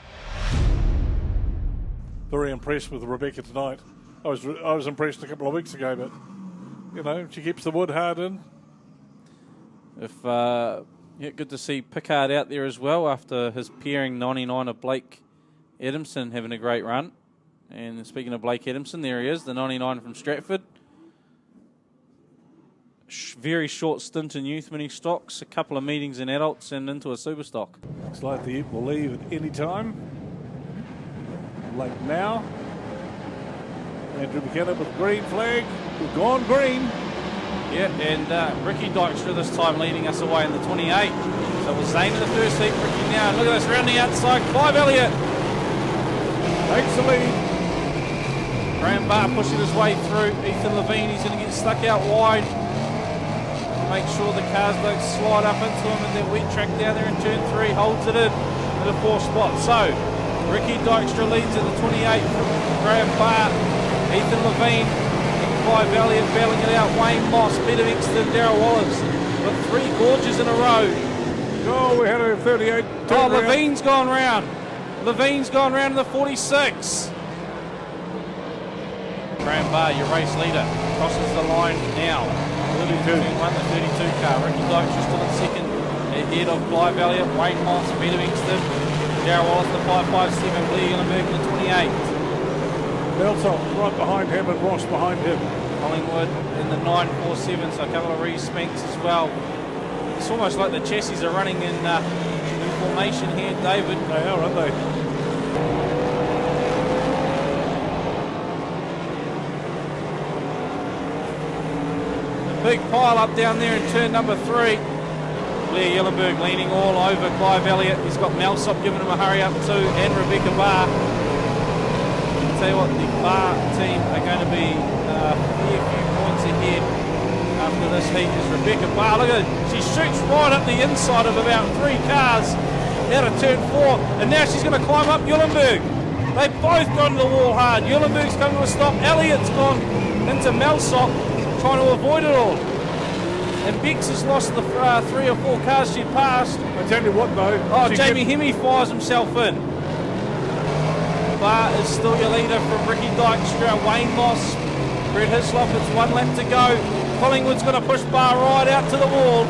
Very impressed with Rebecca tonight. I was impressed a couple of weeks ago, but she keeps the wood hard in. If Yeah, good to see Pickard out there as well after his pairing 99 of Blake Adamson having a great run. And speaking of Blake Adamson, there he is, the 99 from Stratford. Very short stint in youth mini stocks, a couple of meetings in adults and into a super stock. Looks like the Ute will leave at any time. Like now. Andrew McKenna with green flag. We've gone green. Yeah, and Ricky Dykstra this time leading us away in the 28. So it was Zane in the first heat, Ricky now. Look at this, round the outside, Clive Elliott takes the lead. Graham Barr pushing his way through. Ethan Levine, he's going to get stuck out wide. Make sure the cars don't slide up into him in that wet track down there in turn 3. Holds it in the 4th spot. So, Ricky Dykstra leads in the 28 from Graham Barr. Ethan Levine and Clive Elliott battling it out. Wayne Moss, Peter Exton, Darryl Wallace with 3 gorges in a row. Oh, we had a 38. Oh, Levine's gone round. Levine's gone round in the 46. Graham Barr, your race leader, crosses the line now. 32. Won the 32 car. Ricky Dykstra still in second. Ahead of Clive Elliott, Wayne Moss, Peter Exton, Darryl Wallace, the 557, Lee Gillenberg in the 28. Beltop right behind him and Ross behind him. Collingwood in the 947, so a couple of Rees Spanks as well. It's almost like the chassis are running in formation here, David. They are, aren't they? Big pile up down there in turn number 3. Blair Yellenberg leaning all over Clive Elliott. He's got Malsop giving him a hurry up too, and Rebecca Barr. I'll tell you what, the Barr team are going to be a fair few points ahead after this heat is Rebecca Barr. Look at it, she shoots right up the inside of about 3 cars out of turn 4, and now she's going to climb up Yellenberg. They've both gone to the wall hard. Yellenberg's come to a stop. Elliott's gone into Malsop, trying to avoid it all. And Bex has lost the 3 or 4 cars she passed. I tell you what though. Oh, Jamie Hemme fires himself in. Barr is still your leader from Ricky Dykstra, Wayne Moss, Brett Hislop. It's 1 lap to go. Collingwood's going to push Barr right out to the wall.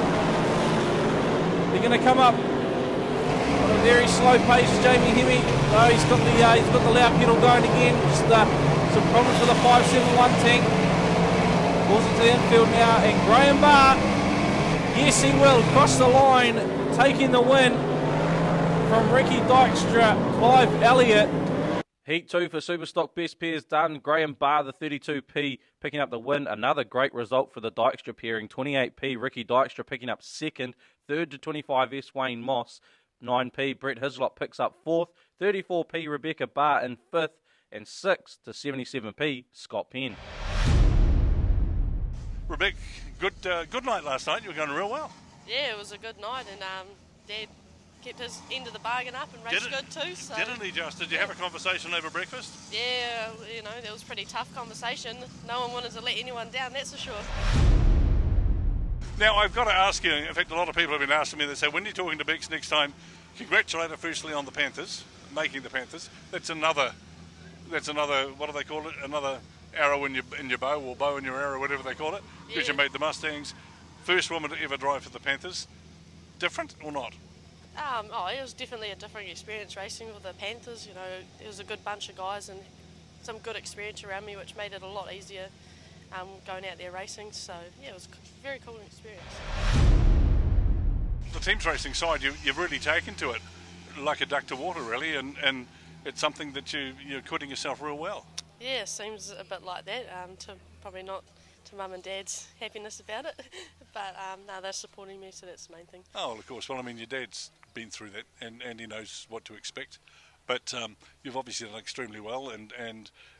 They're going to come up on a very slow pace. Jamie Hemme, oh, he's got the loud pedal going again. Just some problems with the 571 tank. Pulls it to the infield now, and Graham Barr, yes he will, cross the line, taking the win from Ricky Dykstra, Clive Elliott. Heat 2 for Superstock best pairs done. Graham Barr, the 32p, picking up the win. Another great result for the Dykstra pairing. 28p, Ricky Dykstra picking up second. Third to 25s, Wayne Moss. 9p, Brett Hislop picks up fourth. 34p, Rebecca Barr in fifth. And 6 to 77p, Scott Penn. Rebecca, good night last night. You were going real well. Yeah, it was a good night, and Dad kept his end of the bargain up and raced good too. So. Didn't he just? Did you have a conversation over breakfast? Yeah, you know, that was a pretty tough conversation. No one wanted to let anyone down, that's for sure. Now, I've got to ask you, in fact, a lot of people have been asking me, they say, when you're talking to Bex next time, congratulate her firstly on the Panthers, making the Panthers. That's another, what do they call it? Another arrow in your bow, or bow in your arrow, whatever they call it, because you made the Mustangs. First woman to ever drive for the Panthers. Different or not? It was definitely a different experience racing with the Panthers. You know, it was a good bunch of guys and some good experience around me, which made it a lot easier going out there racing. So yeah, it was a very cool experience. The team's racing side, you've really taken to it like a duck to water, really, and it's something that you're acquitting yourself real well. Yeah, seems a bit like that. Probably not to Mum and Dad's happiness about it, but no, they're supporting me, so that's the main thing. Oh, well, of course. Well, I mean, your dad's been through that, and he knows what to expect. But you've obviously done extremely well,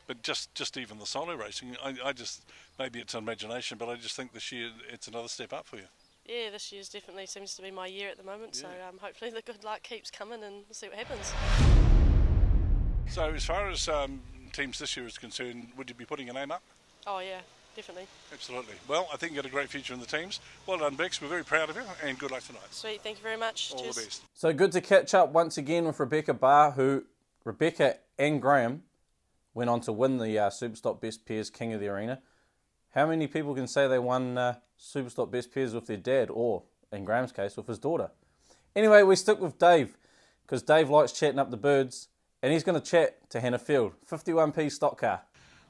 but just even the solo racing, I just, maybe it's imagination, but I just think this year it's another step up for you. Yeah, this year's definitely seems to be my year at the moment, so hopefully the good luck keeps coming and we'll see what happens. So as far as teams this year is concerned, would you be putting a name up? Oh yeah, definitely. Absolutely. Well, I think you've got a great future in the teams. Well done, Bex. We're very proud of you, and good luck tonight. Sweet, thank you very much. All Cheers. the best. So good to catch up once again with Rebecca Barr, who Rebecca and Graham went on to win the Superstock Best Pairs King of the Arena. How many people can say they won Superstock Best Pairs with their dad, or in Graham's case, with his daughter? Anyway, we stick with Dave, because Dave likes chatting up the birds, and he's going to chat to Hannah Field, 51p stock car.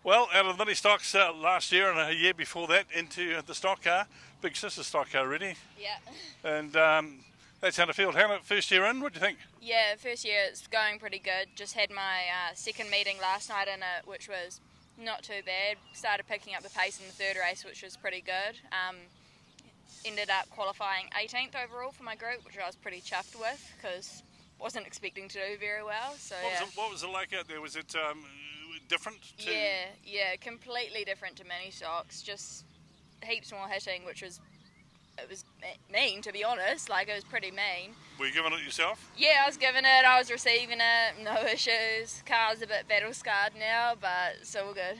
Well, out of the mini stocks last year and a year before that into the stock car, big sister stock car ready. Yeah. And that's Hannah Field. Hannah, first year in, what do you think? Yeah, first year it's going pretty good. Just had my second meeting last night in it, which was not too bad. Started picking up the pace in the third race, which was pretty good. Ended up qualifying 18th overall for my group, which I was pretty chuffed with because wasn't expecting to do very well. So what was it like out there? Was it different? Yeah, completely different to mini stocks. Just heaps more hitting, which was mean, to be honest. Like, it was pretty mean. Were you giving it yourself? Yeah, I was giving it. I was receiving it. No issues. Car's a bit battle scarred now, but it's all good.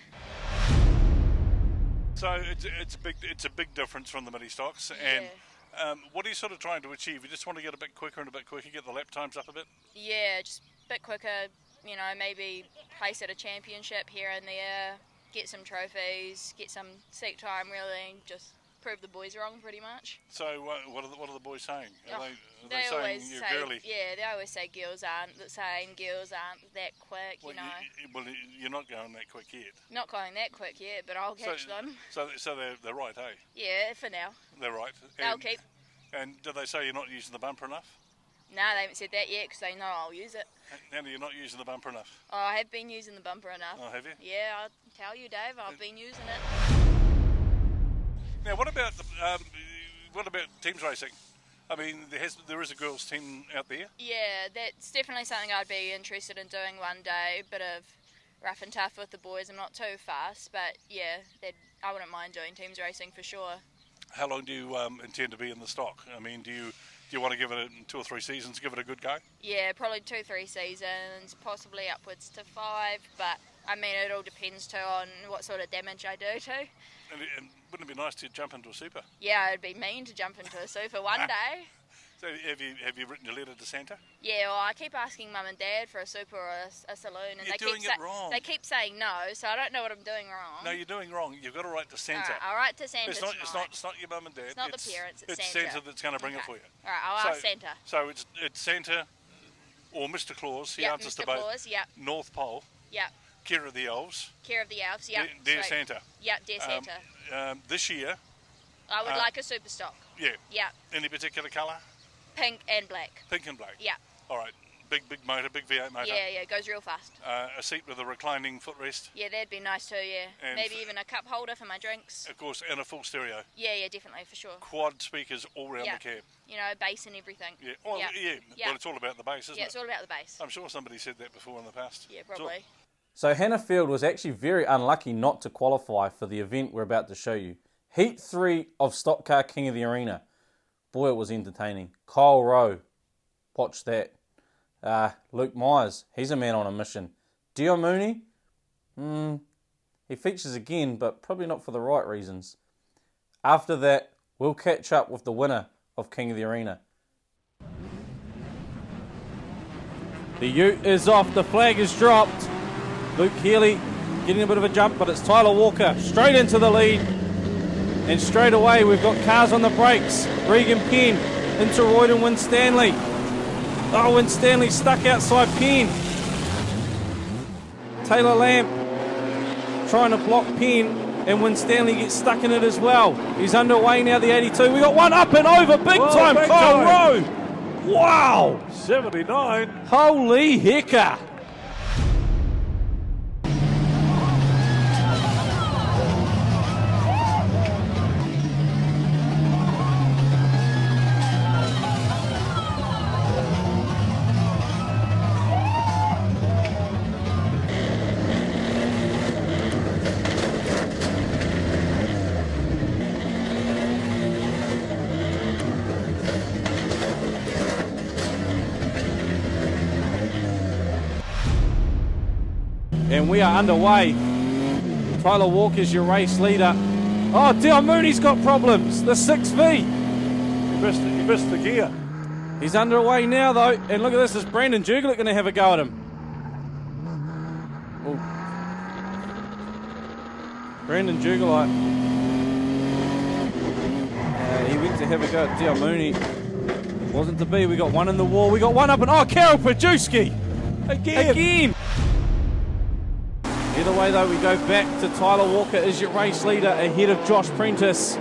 So it's a big difference from the mini stocks. And what are you sort of trying to achieve? You just want to get a bit quicker and a bit quicker, get the lap times up a bit? Yeah, just a bit quicker. You know, maybe place at a championship here and there, get some trophies, get some seat time, really, just prove the boys wrong, pretty much. So what are the boys saying? Are they saying always you're say, girly? yeah, they always say girls aren't the same, girls aren't that quick, Well, you know. Well, you're not going that quick yet. Not going that quick yet, but I'll catch them. So they're right, hey? Yeah, for now. They're right. They'll keep. And did they say you're not using the bumper enough? No, they haven't said that yet because they know I'll use it. And you're not using the bumper enough? Oh, I have been using the bumper enough. Oh, have you? Yeah, I'll tell you, Dave, I've been using it. Now, what about teams racing? I mean, there is a girls' team out there. Yeah, that's definitely something I'd be interested in doing one day. Bit of rough and tough with the boys. I'm not too fast, but yeah, I wouldn't mind doing teams racing for sure. How long do you intend to be in the stock? I mean, do you want to give it 2 or 3 seasons, give it a good go? Yeah, probably 2-3 seasons, possibly upwards to 5, but I mean, it all depends too on what sort of damage I do too. And wouldn't it be nice to jump into a super? Yeah, it'd be mean to jump into a super one day. So have you written a letter to Santa? Yeah, well, I keep asking Mum and Dad for a super or a saloon, and You're doing it wrong. They keep saying no, so I don't know what I'm doing wrong. No, you're doing wrong. You've got to write to Santa. All right, I'll write to Santa It's not your mum and dad. It's not the parents, it's Santa that's going to bring it for you. All right, I'll ask Santa. So it's Santa or Mr. Claus. He answers to both. Claus, yep. North Pole. Yep. Care of the Elves. Care of the Elves, yep. Dear Santa. Yep, dear Santa. This year. I would like a super stock. Yeah. Yep. Any particular colour? Pink and black. Pink and black. Yeah. All right. Big motor, big V8 motor. Yeah, it goes real fast. A seat with a reclining footrest. Yeah, that'd be nice too, yeah. And maybe even a cup holder for my drinks. Of course, and a full stereo. Yeah, definitely, for sure. Quad speakers all around the cab. You know, bass and everything. Yeah, well, well, it's all about the bass, isn't it? Yeah, it's all about the bass. I'm sure somebody said that before in the past. Yeah, probably. So Hannah Field was actually very unlucky not to qualify for the event we're about to show you. Heat 3 of Stock Car King of the Arena. Boy, it was entertaining. Kyle Rowe, watch that. Luke Myers, he's a man on a mission. Dion Mooney, he features again, but probably not for the right reasons. After that, we'll catch up with the winner of King of the Arena. The ute is off, the flag is dropped. Luke Healy getting a bit of a jump, but it's Tyler Walker straight into the lead. And straight away we've got cars on the brakes. Regan Penn into Royden Winstanley. Oh, Winstanley stuck outside Penn. Taylor Lamb trying to block Penn, and Winstanley gets stuck in it as well. He's underway now, the 82. We got one up and over, big time, Kyle Rowe. Wow. 79. Holy hecker. And we are underway. Tyler Walker's your race leader. Oh, Dion Mooney's got problems. The 6V. He missed the gear. He's underway now, though. And look at this. Is Brandon Juglet going to have a go at him? Oh. Brandon Juglet. He went to have a go at Dion Mooney. Wasn't to be. We got one in the wall. We got one up and Carol Pajewski again. Either way though, we go back to Tyler Walker as your race leader ahead of Josh Prentice.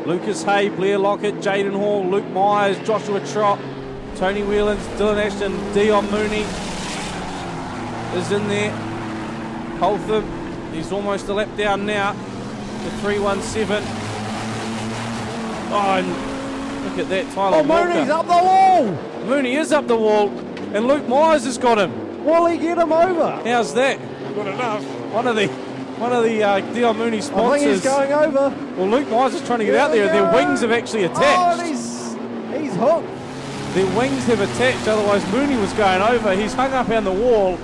Lucas Hay, Blair Lockett, Jaden Hall, Luke Myers, Joshua Trott, Tony Whelans, Dylan Ashton, Dion Mooney is in there. Holtham, he's almost a lap down now. The 317. Oh, and look at that, Tyler Walker. Mooney's up the wall. Mooney is up the wall, and Luke Myers has got him. Will he get him over? How's that? Good enough. One of the Dion Mooney sponsors. I think he's going over. Well, Luke Myers is trying to get out there. Their wings have actually attached. Oh, he's hooked. Their wings have attached, otherwise Mooney was going over. He's hung up on the wall.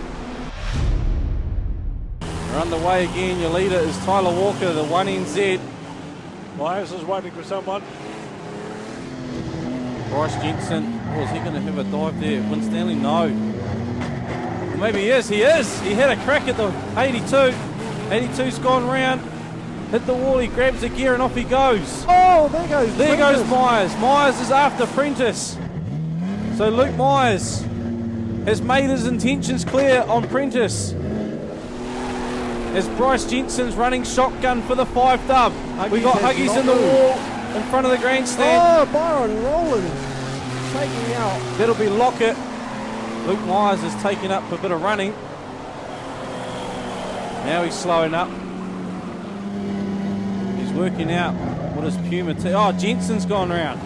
We're underway again. Your leader is Tyler Walker, the 1NZ. Myers is waiting for someone. Bryce Jensen, is he going to have a dive there? Winstanley, no. Maybe he is. He is. He had a crack at the 82. 82's gone round. Hit the wall. He grabs the gear and off he goes. Oh, there goes. There goes Myers. Myers is after Prentice. So Luke Myers has made his intentions clear on Prentice. As Bryce Jensen's running shotgun for the 5 dub. We got Huggies in the wall in front of the grandstand. Oh, Byron Rowland taking out. That'll be Lockett. Luke Myers is taking up a bit of running. Now he's slowing up. He's working out what his Puma Jensen's gone round.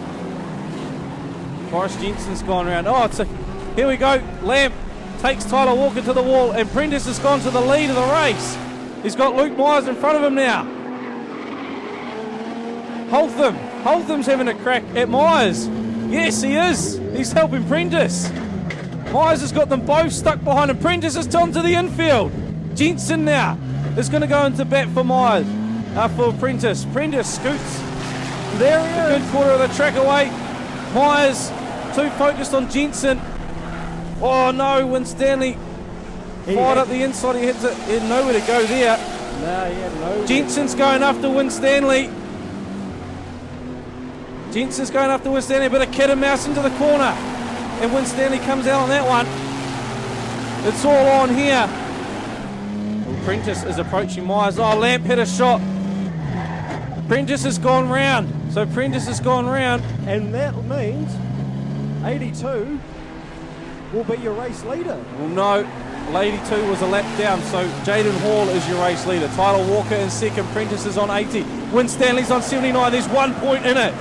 Bryce Jensen's gone round. Here we go. Lamb takes Tyler Walker to the wall, and Prentice has gone to the lead of the race. He's got Luke Myers in front of him now. Holtham's having a crack at Myers. Yes, he is. He's helping Prentice. Myers has got them both stuck behind him. Prentice has gone to the infield. Jensen now is going to go into bat for Myers. For Prentice. Prentice scoots. There he is. A good quarter of the track away. Myers too focused on Jensen. Oh no, Winstanley fired up the inside. He had nowhere to go there. No, he had no. Jensen's going after Winstanley. Jensen's going after Winstanley. A bit of cat and mouse into the corner. And Winstanley comes out on that one. It's all on here. Well, Prentice is approaching Myers. Oh, Lamp hit a shot. Prentice has gone round. So Prentice has gone round. And that means 82 will be your race leader. Well, no. 82 was a lap down. So Jaden Hall is your race leader. Tyler Walker in second. Prentice is on 80. Winstanley's on 79. There's 1 point in it.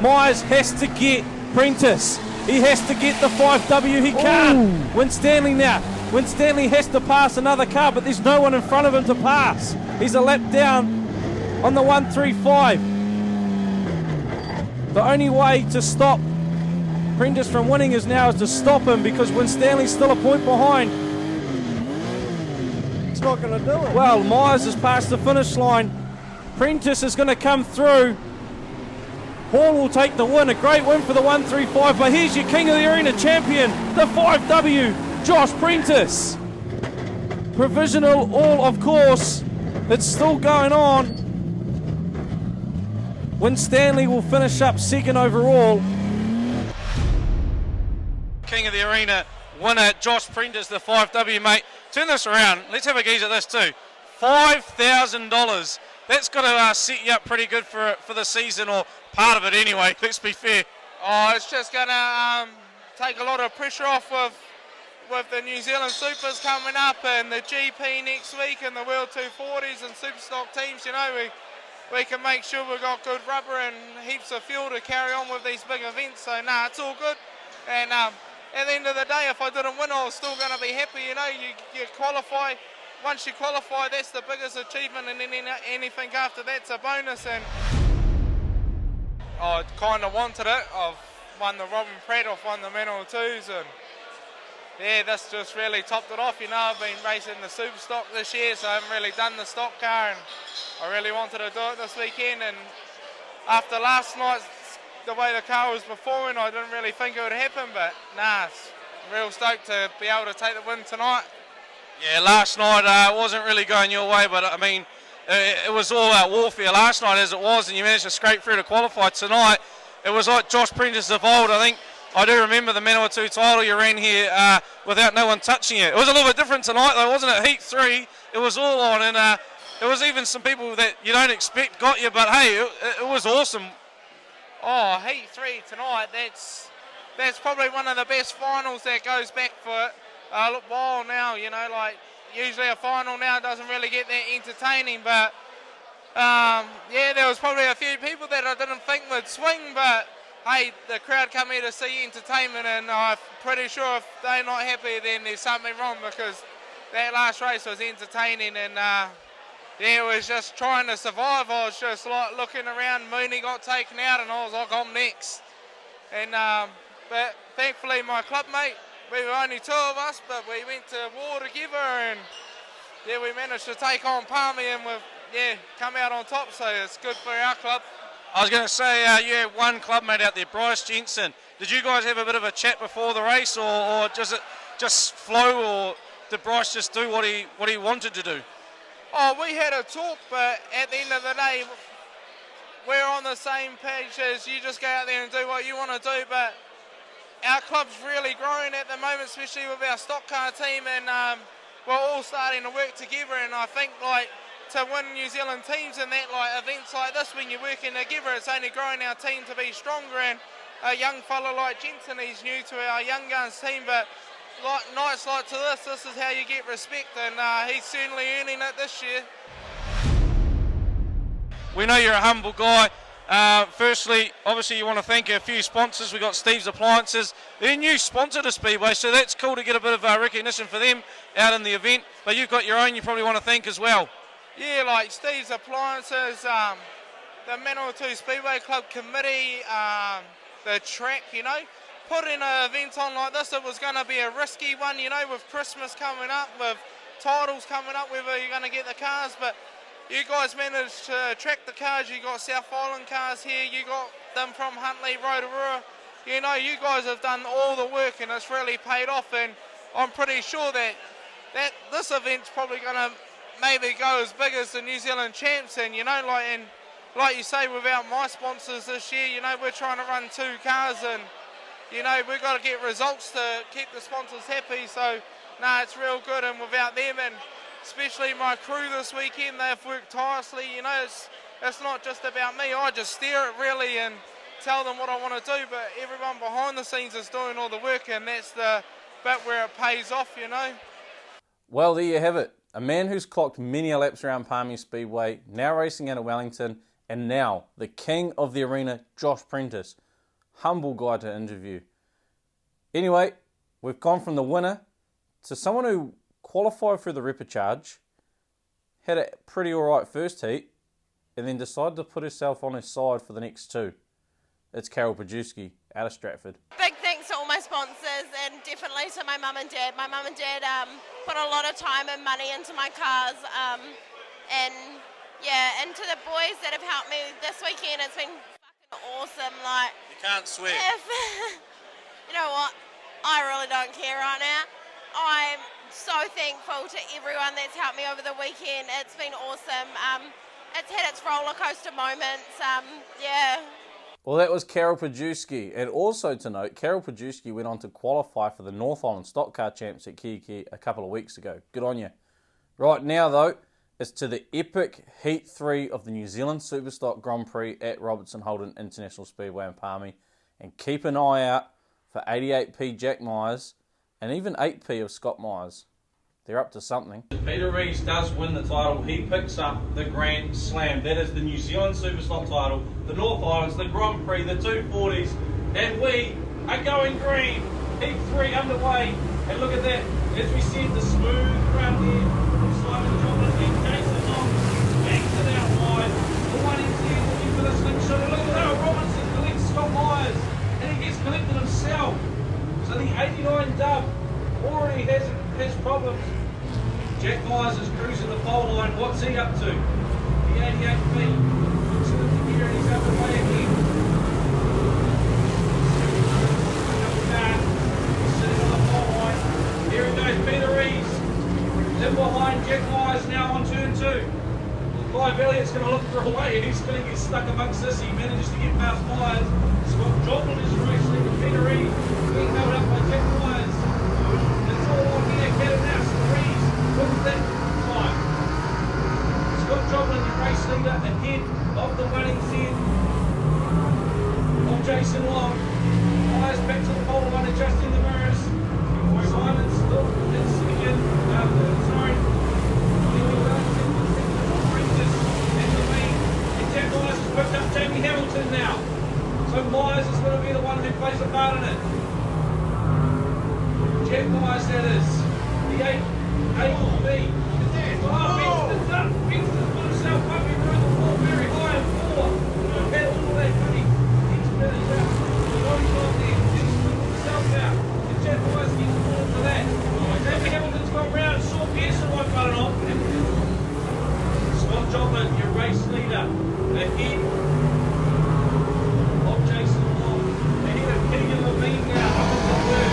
Myers has to get Prentice. He has to get the 5W. He can't. Winstanley now. Winstanley has to pass another car, but there's no one in front of him to pass. He's a lap down on the 135. The only way to stop Prentice from winning is to stop him, because Winstanley's still a point behind. It's not going to do it. Well, Myers has passed the finish line. Prentice is going to come through. Hall will take the win. A great win for the 135, but here's your King of the Arena champion, the 5W, Josh Prentice. Provisional all, of course. It's still going on. Winstanley will finish up second overall. King of the Arena winner, Josh Prentice, the 5W, mate. Turn this around. Let's have a gaze at this too. $5,000. That's got to set you up pretty good for the season, or part of it anyway. Let's be fair. Oh, it's just going to take a lot of pressure off with the New Zealand Supers coming up, and the GP next week, and the World 240s and Superstock teams. You know, we can make sure we've got good rubber and heaps of fuel to carry on with these big events. So, it's all good. And at the end of the day, if I didn't win, I was still going to be happy. You know, you qualify. Once you qualify, that's the biggest achievement, and then anything after that's a bonus. And I kind of wanted it. I've won the Robin Pratt, I've won the Manual 2s, and yeah, this just really topped it off. You know, I've been racing the Super Stock this year, so I haven't really done the stock car, and I really wanted to do it this weekend. And after last night, the way the car was performing, I didn't really think it would happen, but it's real stoked to be able to take the win tonight. Yeah, last night it wasn't really going your way, but I mean, it was all out warfare last night as it was, and you managed to scrape through to qualify tonight. it was like Josh Prentice of old. I think I do remember the Man or Two title you ran here without no one touching it. It was a little bit different tonight though, wasn't it? Heat 3, it was all on, and it was even some people that you don't expect got you, but hey, it was awesome. Oh, Heat 3 tonight, that's probably one of the best finals that goes back for a while now, you know, like usually a final now doesn't really get that entertaining, but yeah, there was probably a few people that I didn't think would swing, but hey, the crowd come here to see entertainment, and I'm pretty sure if they're not happy, then there's something wrong, because that last race was entertaining, and yeah, it was just trying to survive. I was just like looking around. Mooney got taken out, and I was like, I'm next. And but thankfully, my club mate, we were only 2 of us, but we went to war together, and yeah, we managed to take on Palmy, and we've come out on top. So it's good for our club. I was going to say, you had one club mate out there, Bryce Jensen. Did you guys have a bit of a chat before the race, or does it just flow, or did Bryce just do what he wanted to do? Oh, we had a talk, but at the end of the day, we're on the same page as you just go out there and do what you want to do, but our club's really growing at the moment, especially with our stock car team, and we're all starting to work together, and I think like to win New Zealand teams and that, like events like this, when you're working together, it's only growing our team to be stronger. And a young fella like Jensen, he's new to our young guns team, but like nights like to this is how you get respect, and he's certainly earning it this year. We know you're a humble guy. Firstly, obviously you want to thank a few sponsors. We got Steve's Appliances. They're new sponsor to Speedway, so that's cool to get a bit of recognition for them out in the event. But you've got your own you probably want to thank as well. Yeah, like Steve's Appliances, the Man or Two Speedway Club Committee, the track, you know. Putting an event on like this, it was going to be a risky one, you know, with Christmas coming up, with titles coming up, whether you're going to get the cars, but you guys managed to track the cars. You got South Island cars here, you got them from Huntly, Rotorua. You know, you guys have done all the work, and it's really paid off, and I'm pretty sure that this event's probably going to maybe go as big as the New Zealand champs, and you know, like you say, without my sponsors this year, you know, we're trying to run 2 cars, and you know, we've got to get results to keep the sponsors happy. So it's real good, and without them, and especially my crew this weekend, they've worked tirelessly. You know, it's not just about me. I just steer it really and tell them what I want to do, but everyone behind the scenes is doing all the work, and that's the bit where it pays off, you know. Well, there you have it. A man who's clocked many laps around Palmy Speedway, now racing out of Wellington, and now the king of the arena, Josh Prentice. Humble guy to interview. Anyway, we've gone from the winner to someone who qualified through the repechage, had a pretty alright first heat, and then decided to put herself on his side for the next 2. It's Carol Pajewski out of Stratford. Big thanks to all my sponsors, and definitely to my mum and dad. My mum and dad put a lot of time and money into my cars, and yeah, and to the boys that have helped me this weekend. It's been fucking awesome. Like, you can't swear. You know what? I really don't care right now. I'm so thankful to everyone that's helped me over the weekend. It's been awesome. It's had its roller coaster moments. Yeah. Well, that was Carol Pajewski. And also to note, Carol Pajewski went on to qualify for the North Island Stock Car Champs at Kiki a couple of weeks ago. Good on you. Right now, though, it's to the epic Heat 3 of the New Zealand Superstock Grand Prix at Robertson Holden International Speedway in Palmy. And keep an eye out for 88p Jack Myers and even 8p of Scott Myers. They're up to something. Peter Rees does win the title. He picks up the Grand Slam. That is the New Zealand Superstock title, the North Islands, the Grand Prix, the 240s, and we are going green. Heat 3 underway, and look at that. As we said, the smooth run here from Simon Johnson and Jason Long. Banks it out wide. The 1NZ looking for the slingshot. Look at how Robertson collects Scott Myers, and he gets collected himself. So the 89 dub already has problems. Jack Myers is cruising the pole line. What's he up to? The 88B. Looks at the gear and he's underway again. He's sitting on the pole line. Here it goes, Peter Rees. In behind Jack Myers now on turn 2. 5 Mark Elliott's going to look for a way, and he's going to get stuck amongst this. He manages to get past Myers. Scott Joplin is racing with Peter Rees, being held up by Jack Myers. It's all on here. Get him now. Rees with that time. Scott Joplin, the race leader, ahead of the running Z of Jason Long. Myers back to the pole one, adjusting the mirrors. Simon's still in second. Sorry. Jack Myers has whipped up Jamie Hamilton now. So Myers is going to be the one who plays a part in it. Jack Myers, that is. The 8B. Winston's up. Winston's put himself up. He rode the ball very high in 4. He's had all that money. He's finished out. He's on there. He's put himself out. And Jack Myers gets the ball for that. Jamie Hamilton's gone round. Sean Pearson won't cut it off. Scott Joplin, your race leader. Ahead of Jason Long. Ahead of Keegan Levine now. Up in the third.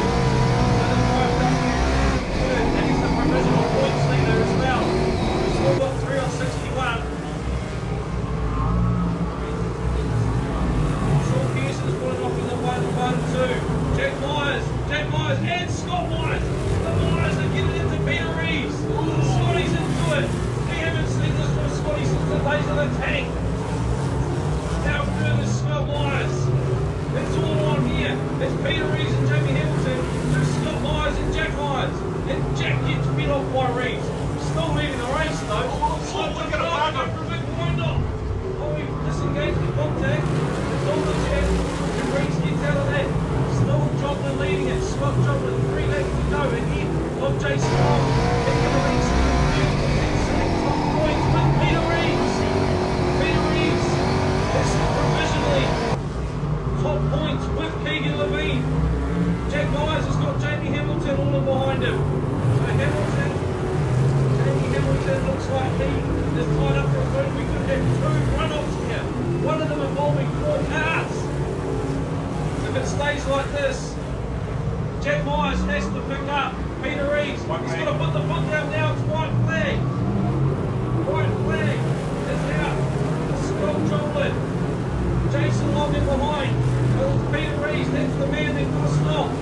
And he's the provisional points leader as well. We've still got 3 on 61. Sean Pearson's pulling off in the 1-1-2. Jack Myers and Scott Myers. The Myers are getting into Peter Rees. Scotty's into it. We haven't seen this from Scotty since the days of the tank. How good is Scott Myers? It's all on here. It's Peter Rees and Jamie Hamilton to Scott Myers and Jack Myers. And Jack gets beat off by Rees. Still leading the race though. Scott look at a bugger for a big wind off. Oh, he disengaged the contact. It's all the Jack. And Rees gets out of that. Still Joplin leading it. Scott Joplin, 3 laps to go ahead of Jason Long. Taking the lead. Top points with Peter Rees. Peter Rees. It's provisionally top points with Keegan Levine. Jack Myers has got Jamie Hamilton all in behind him. So Jamie Hamilton looks like he is tied up for a third. We could have 2 runoffs here. One of them involving 4 cars. If it stays like this, Jack Myers has to pick up Peter Rees. He's got to put the foot down now. It's white flag. White flag is out. Scott Joplin. Jason Long in behind. Peter Rees, that's the man that got stopped.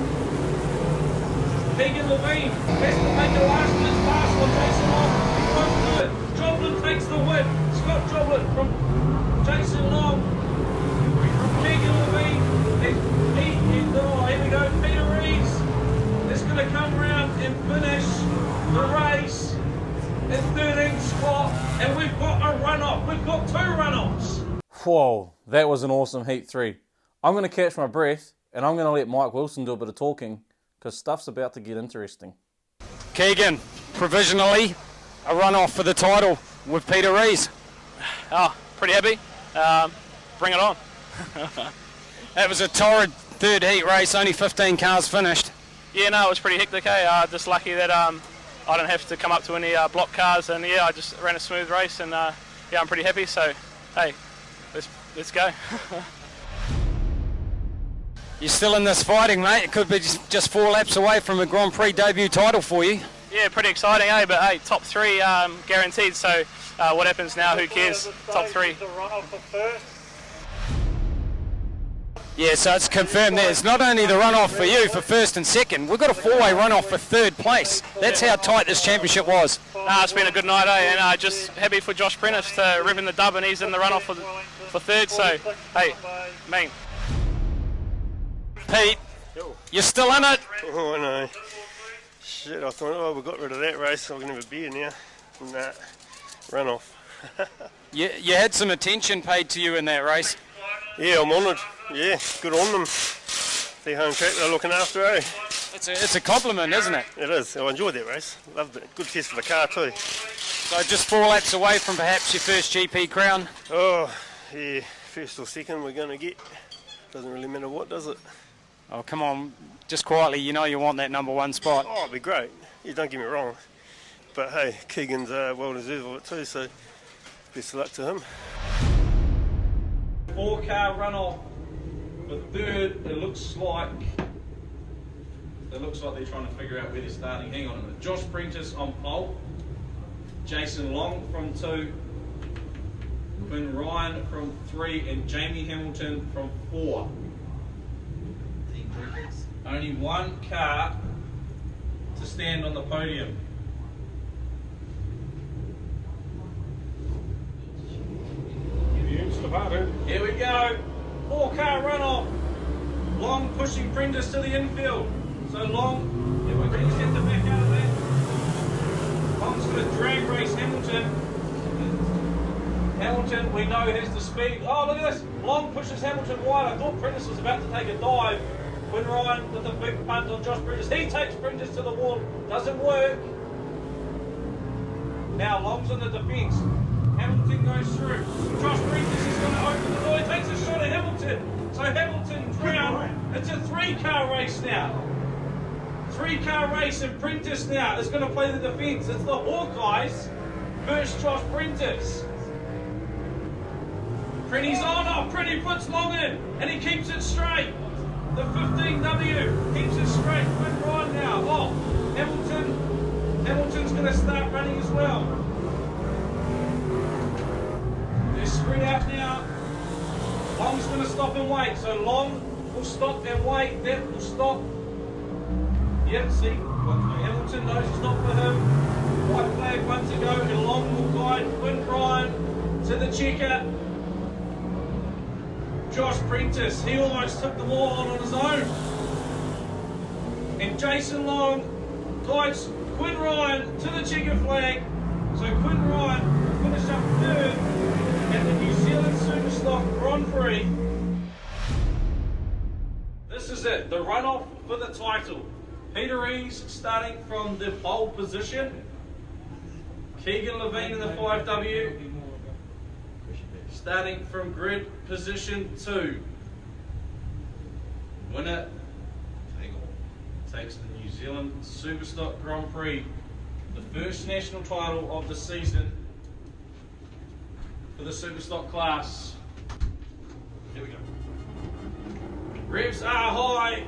Keegan Levine has to make a last minute pass on Jason Long. He won't do it. Joplin takes the win. Scott Joplin from Jason Long. From Keegan Levine. Here we go. Peter Rees is going to come round and finish the race in 13th spot. And we've got a runoff. We've got 2 runoffs. Whoa, that was an awesome Heat 3. I'm going to catch my breath and I'm going to let Mike Wilson do a bit of talking because stuff's about to get interesting. Keegan, provisionally a runoff for the title with Peter Rees. Oh, pretty happy. Bring it on. That was a torrid 3rd heat race, only 15 cars finished. Yeah, no, it was pretty hectic. Just lucky that I didn't have to come up to any block cars, and yeah, I just ran a smooth race, and yeah, I'm pretty happy. So, hey, let's go. You're still in this fighting, mate. It could be just 4 laps away from a Grand Prix debut title for you. Yeah, pretty exciting, eh? But hey, top 3 guaranteed. So what happens now? Who cares? Top 3. Yeah, so it's confirmed there. It's not only the runoff for you for 1st and 2nd. We've got a 4-way runoff for 3rd place. That's how tight this championship was. It's been a good night, eh? And just happy for Josh Prentice to rip in the dub, and he's in the runoff for 3rd. So hey, man. Pete, you're still in it? Oh no. Shit, I thought, oh, we got rid of that race, I'm going to have a beer now. Nah, run off. You had some attention paid to you in that race. Yeah, I'm honoured. Yeah, good on them. The home track they're looking after, eh? It's a compliment, isn't it? It is. I enjoyed that race. Loved it. Good test for the car too. So just 4 laps away from perhaps your first GP crown? Oh, yeah. 1st or 2nd we're going to get. Doesn't really matter what, does it? Oh, come on. Just quietly, you know you want that number 1 spot. Oh, it'd be great. Yeah, don't get me wrong. But hey, Keegan's well deserved of it too, so best of luck to him. 4-car runoff for 3rd. It looks like they're trying to figure out where they're starting. Hang on a minute. Josh Prentice on pole. Jason Long from 2. Quinn Ryan from 3, and Jamie Hamilton from 4. Only one car to stand on the podium. Here we go. 4-car runoff. Long pushing Prentice to the infield. So Long, Prentice get the back out of that. Long's going to drag race Hamilton. Hamilton, we know, has the speed. Oh, look at this. Long pushes Hamilton wide. I thought Prentice was about to take a dive. Quinn Ryan with a big punt on Josh Prentice. He takes Prentice to the wall. Doesn't work. Now Long's on the defence. Hamilton goes through. Josh Prentice is going to open the door. He takes a shot at Hamilton. So Hamilton's round. It's a 3-car race now. 3-car race, and Prentice now is going to play the defence. It's the Hawkeyes versus Josh Prentice. Prenty's on. Oh, Prenty puts Long in, and he keeps it straight. The 15W keeps it straight. Quinn Ryan now. Oh, Hamilton's going to start running as well. They're spread out now. Long's going to stop and wait. So Long will stop and wait. That will stop. Yep, see, Hamilton knows it's not for him. White flag 1 to go, and Long will guide Quinn Ryan to the checker. Josh Prentice, he almost took the wall on his own. And Jason Long guides Quinn Ryan to the checker flag. So Quinn Ryan will finish up 3rd at the New Zealand Superstock Grand Prix. This is it, the runoff for the title. Peter Rees starting from the pole position. Keegan Levine in the 5W. Starting from grid position 2. Winner takes the New Zealand Superstock Grand Prix, the first national title of the season for the Superstock class. Here we go. Revs are high,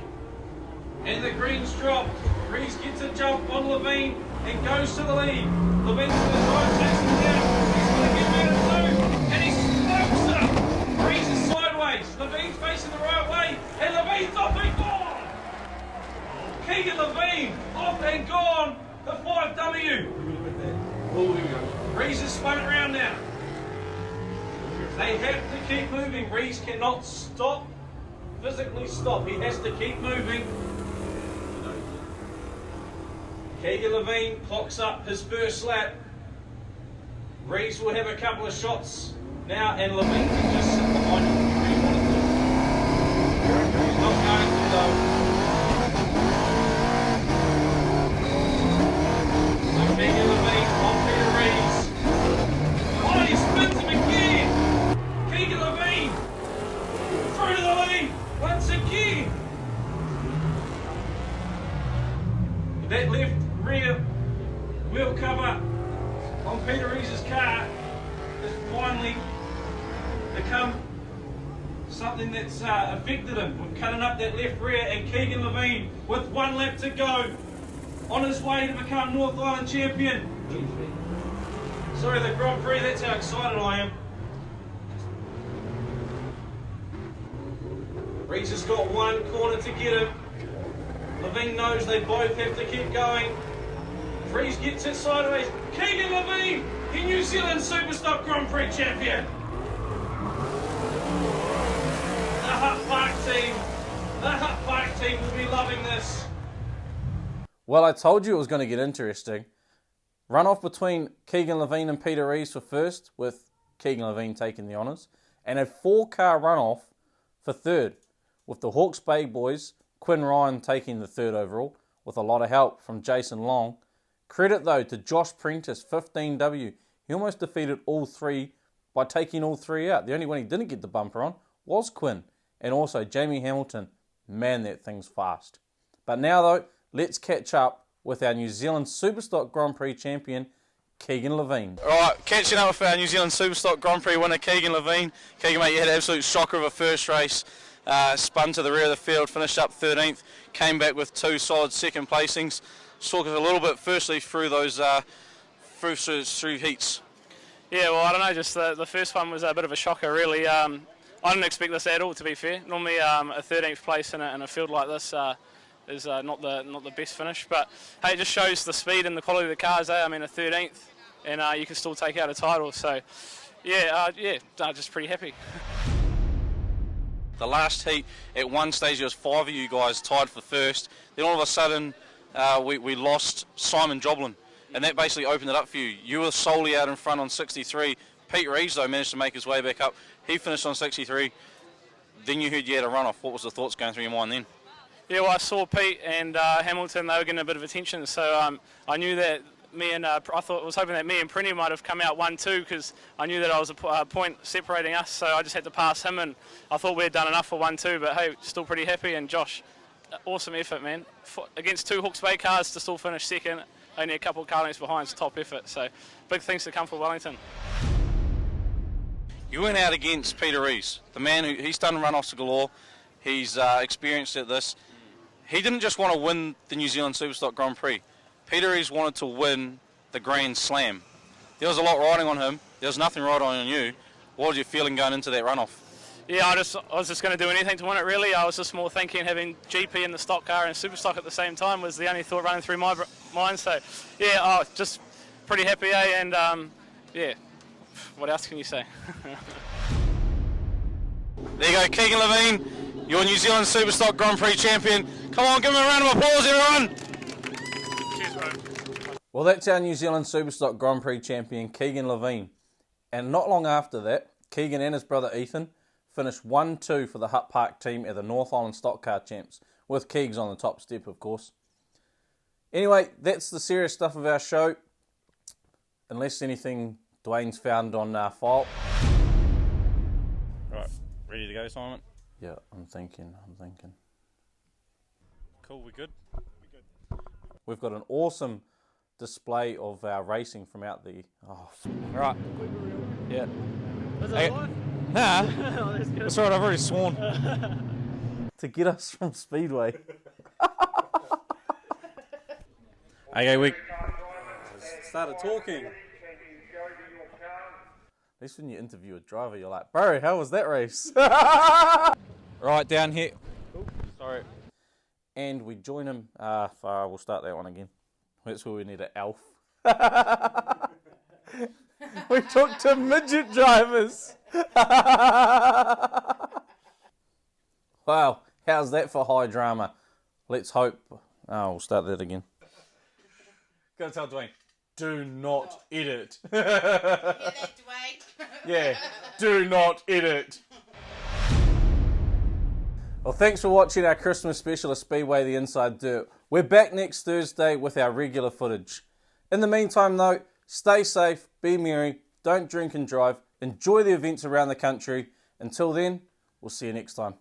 and the greens drop. Rees gets a jump on Levine and goes to the lead. Levine's going to try and chase him down. He's going to get better too, and he smokes up. Rees is sideways. Levine's facing the right way, and Levine's off and gone. Keegan Levine off and gone. The 5W. Oh, here we go. Rees is spun around now. They have to keep moving. Rees cannot stop, physically stop. He has to keep moving. Keegan Levine clocks up his first lap. Rees will have a couple of shots now, and Levine can just sit behind him. He's not going to though. So Keegan Levine on Peter Rees. Oh, he spins him again. Keegan Levine through to the lead once again. That left rear wheel cover on Peter Rees' car has finally become something that's affected him. We're cutting up that left rear, and Keegan Levine with 1 lap to go on his way to become North Island champion. Sorry, the Grand Prix, that's how excited I am. Rees has got 1 corner to get him. Levine knows they both have to keep going. Rees gets it sideways. Keegan Levine, the New Zealand Superstock Grand Prix champion. The Hutt Park team will be loving this. Well, I told you it was going to get interesting. Runoff between Keegan Levine and Peter Rees for first, with Keegan Levine taking the honours, and a 4-car runoff for third, with the Hawke's Bay boys, Quinn Ryan taking the 3rd overall, with a lot of help from Jason Long. Credit, though, to Josh Prentice, 15W. He almost defeated all 3 by taking all 3 out. The only one he didn't get the bumper on was Quinn. And also Jamie Hamilton. Man, that thing's fast. But now, though, let's catch up with our New Zealand Superstock Grand Prix champion, Keegan Levine. Alright, catching up with our New Zealand Superstock Grand Prix winner, Keegan Levine. Keegan, mate, you had an absolute shocker of a first race. Spun to the rear of the field, finished up 13th, came back with 2 solid second placings. Talk us a little bit firstly through those through heats. Yeah, well, I don't know, just the first one was a bit of a shocker, really. I didn't expect this at all, to be fair. Normally, a 13th place in a field like this is not the best finish, but hey, it just shows the speed and the quality of the cars. I mean, a 13th, and you can still take out a title. So, yeah, just pretty happy. The last heat, at one stage there was 5 of you guys tied for first. Then all of a sudden we lost Simon Joblin, and that basically opened it up for you. You were solely out in front on 63. Pete Rees, though, managed to make his way back up. He finished on 63. Then you heard you had a runoff. What was the thoughts going through your mind then? Yeah, well, I saw Pete and Hamilton, they were getting a bit of attention, so I knew that I was hoping that me and Prenny might have come out 1-2, because I knew that I was a point separating us, so I just had to pass him, and I thought we had done enough for 1-2, but hey, still pretty happy. And Josh, awesome effort, man. Against 2 Hawke's Bay cars to still finish second, only a couple of car lengths behind, top effort, so big things to come for Wellington. You went out against Peter Rees, the man he's done runoffs galore. He's experienced at this. He didn't just want to win the New Zealand Superstock Grand Prix. Peter Rees wanted to win the Grand Slam. There was a lot riding on him. There was nothing riding on you. What was your feeling going into that runoff? Yeah, I was just going to do anything to win it, really. I was just more thinking having GP in the stock car and Superstock at the same time was the only thought running through my mind. So, yeah, just pretty happy, eh? And, yeah, what else can you say? There you go, Keegan Levine, your New Zealand Superstock Grand Prix champion. Come on, give him a round of applause, everyone. Cheers, bro. Well, that's our New Zealand Superstock Grand Prix champion, Keegan Levine. And not long after that, Keegan and his brother Ethan finished 1-2 for the Hutt Park team at the North Island Stock Car Champs, with Keegs on the top step, of course. Anyway, that's the serious stuff of our show. Unless anything Duane's found on file. Right, ready to go, Simon? Yeah, I'm thinking. Cool, we good? We've got an awesome display of our racing from out the... Right. Yeah. Was it Hey. live? Nah. Oh, that's good. That's right, I've already sworn. To get us from Speedway. Okay, we started talking. At least when you interview a driver, you're like, bro, how was that race? right down here. Sorry. And we join him. We'll start that one again. That's where we need an elf. We talked to midget drivers. Wow, how's that for high drama? Let's hope. We'll start that again. Gotta tell Duane, do not edit. Yeah, do not edit. Well, thanks for watching our Christmas special of Speedway The Inside Dirt. We're back next Thursday with our regular footage. In the meantime, though, stay safe, be merry, don't drink and drive, enjoy the events around the country. Until then, we'll see you next time.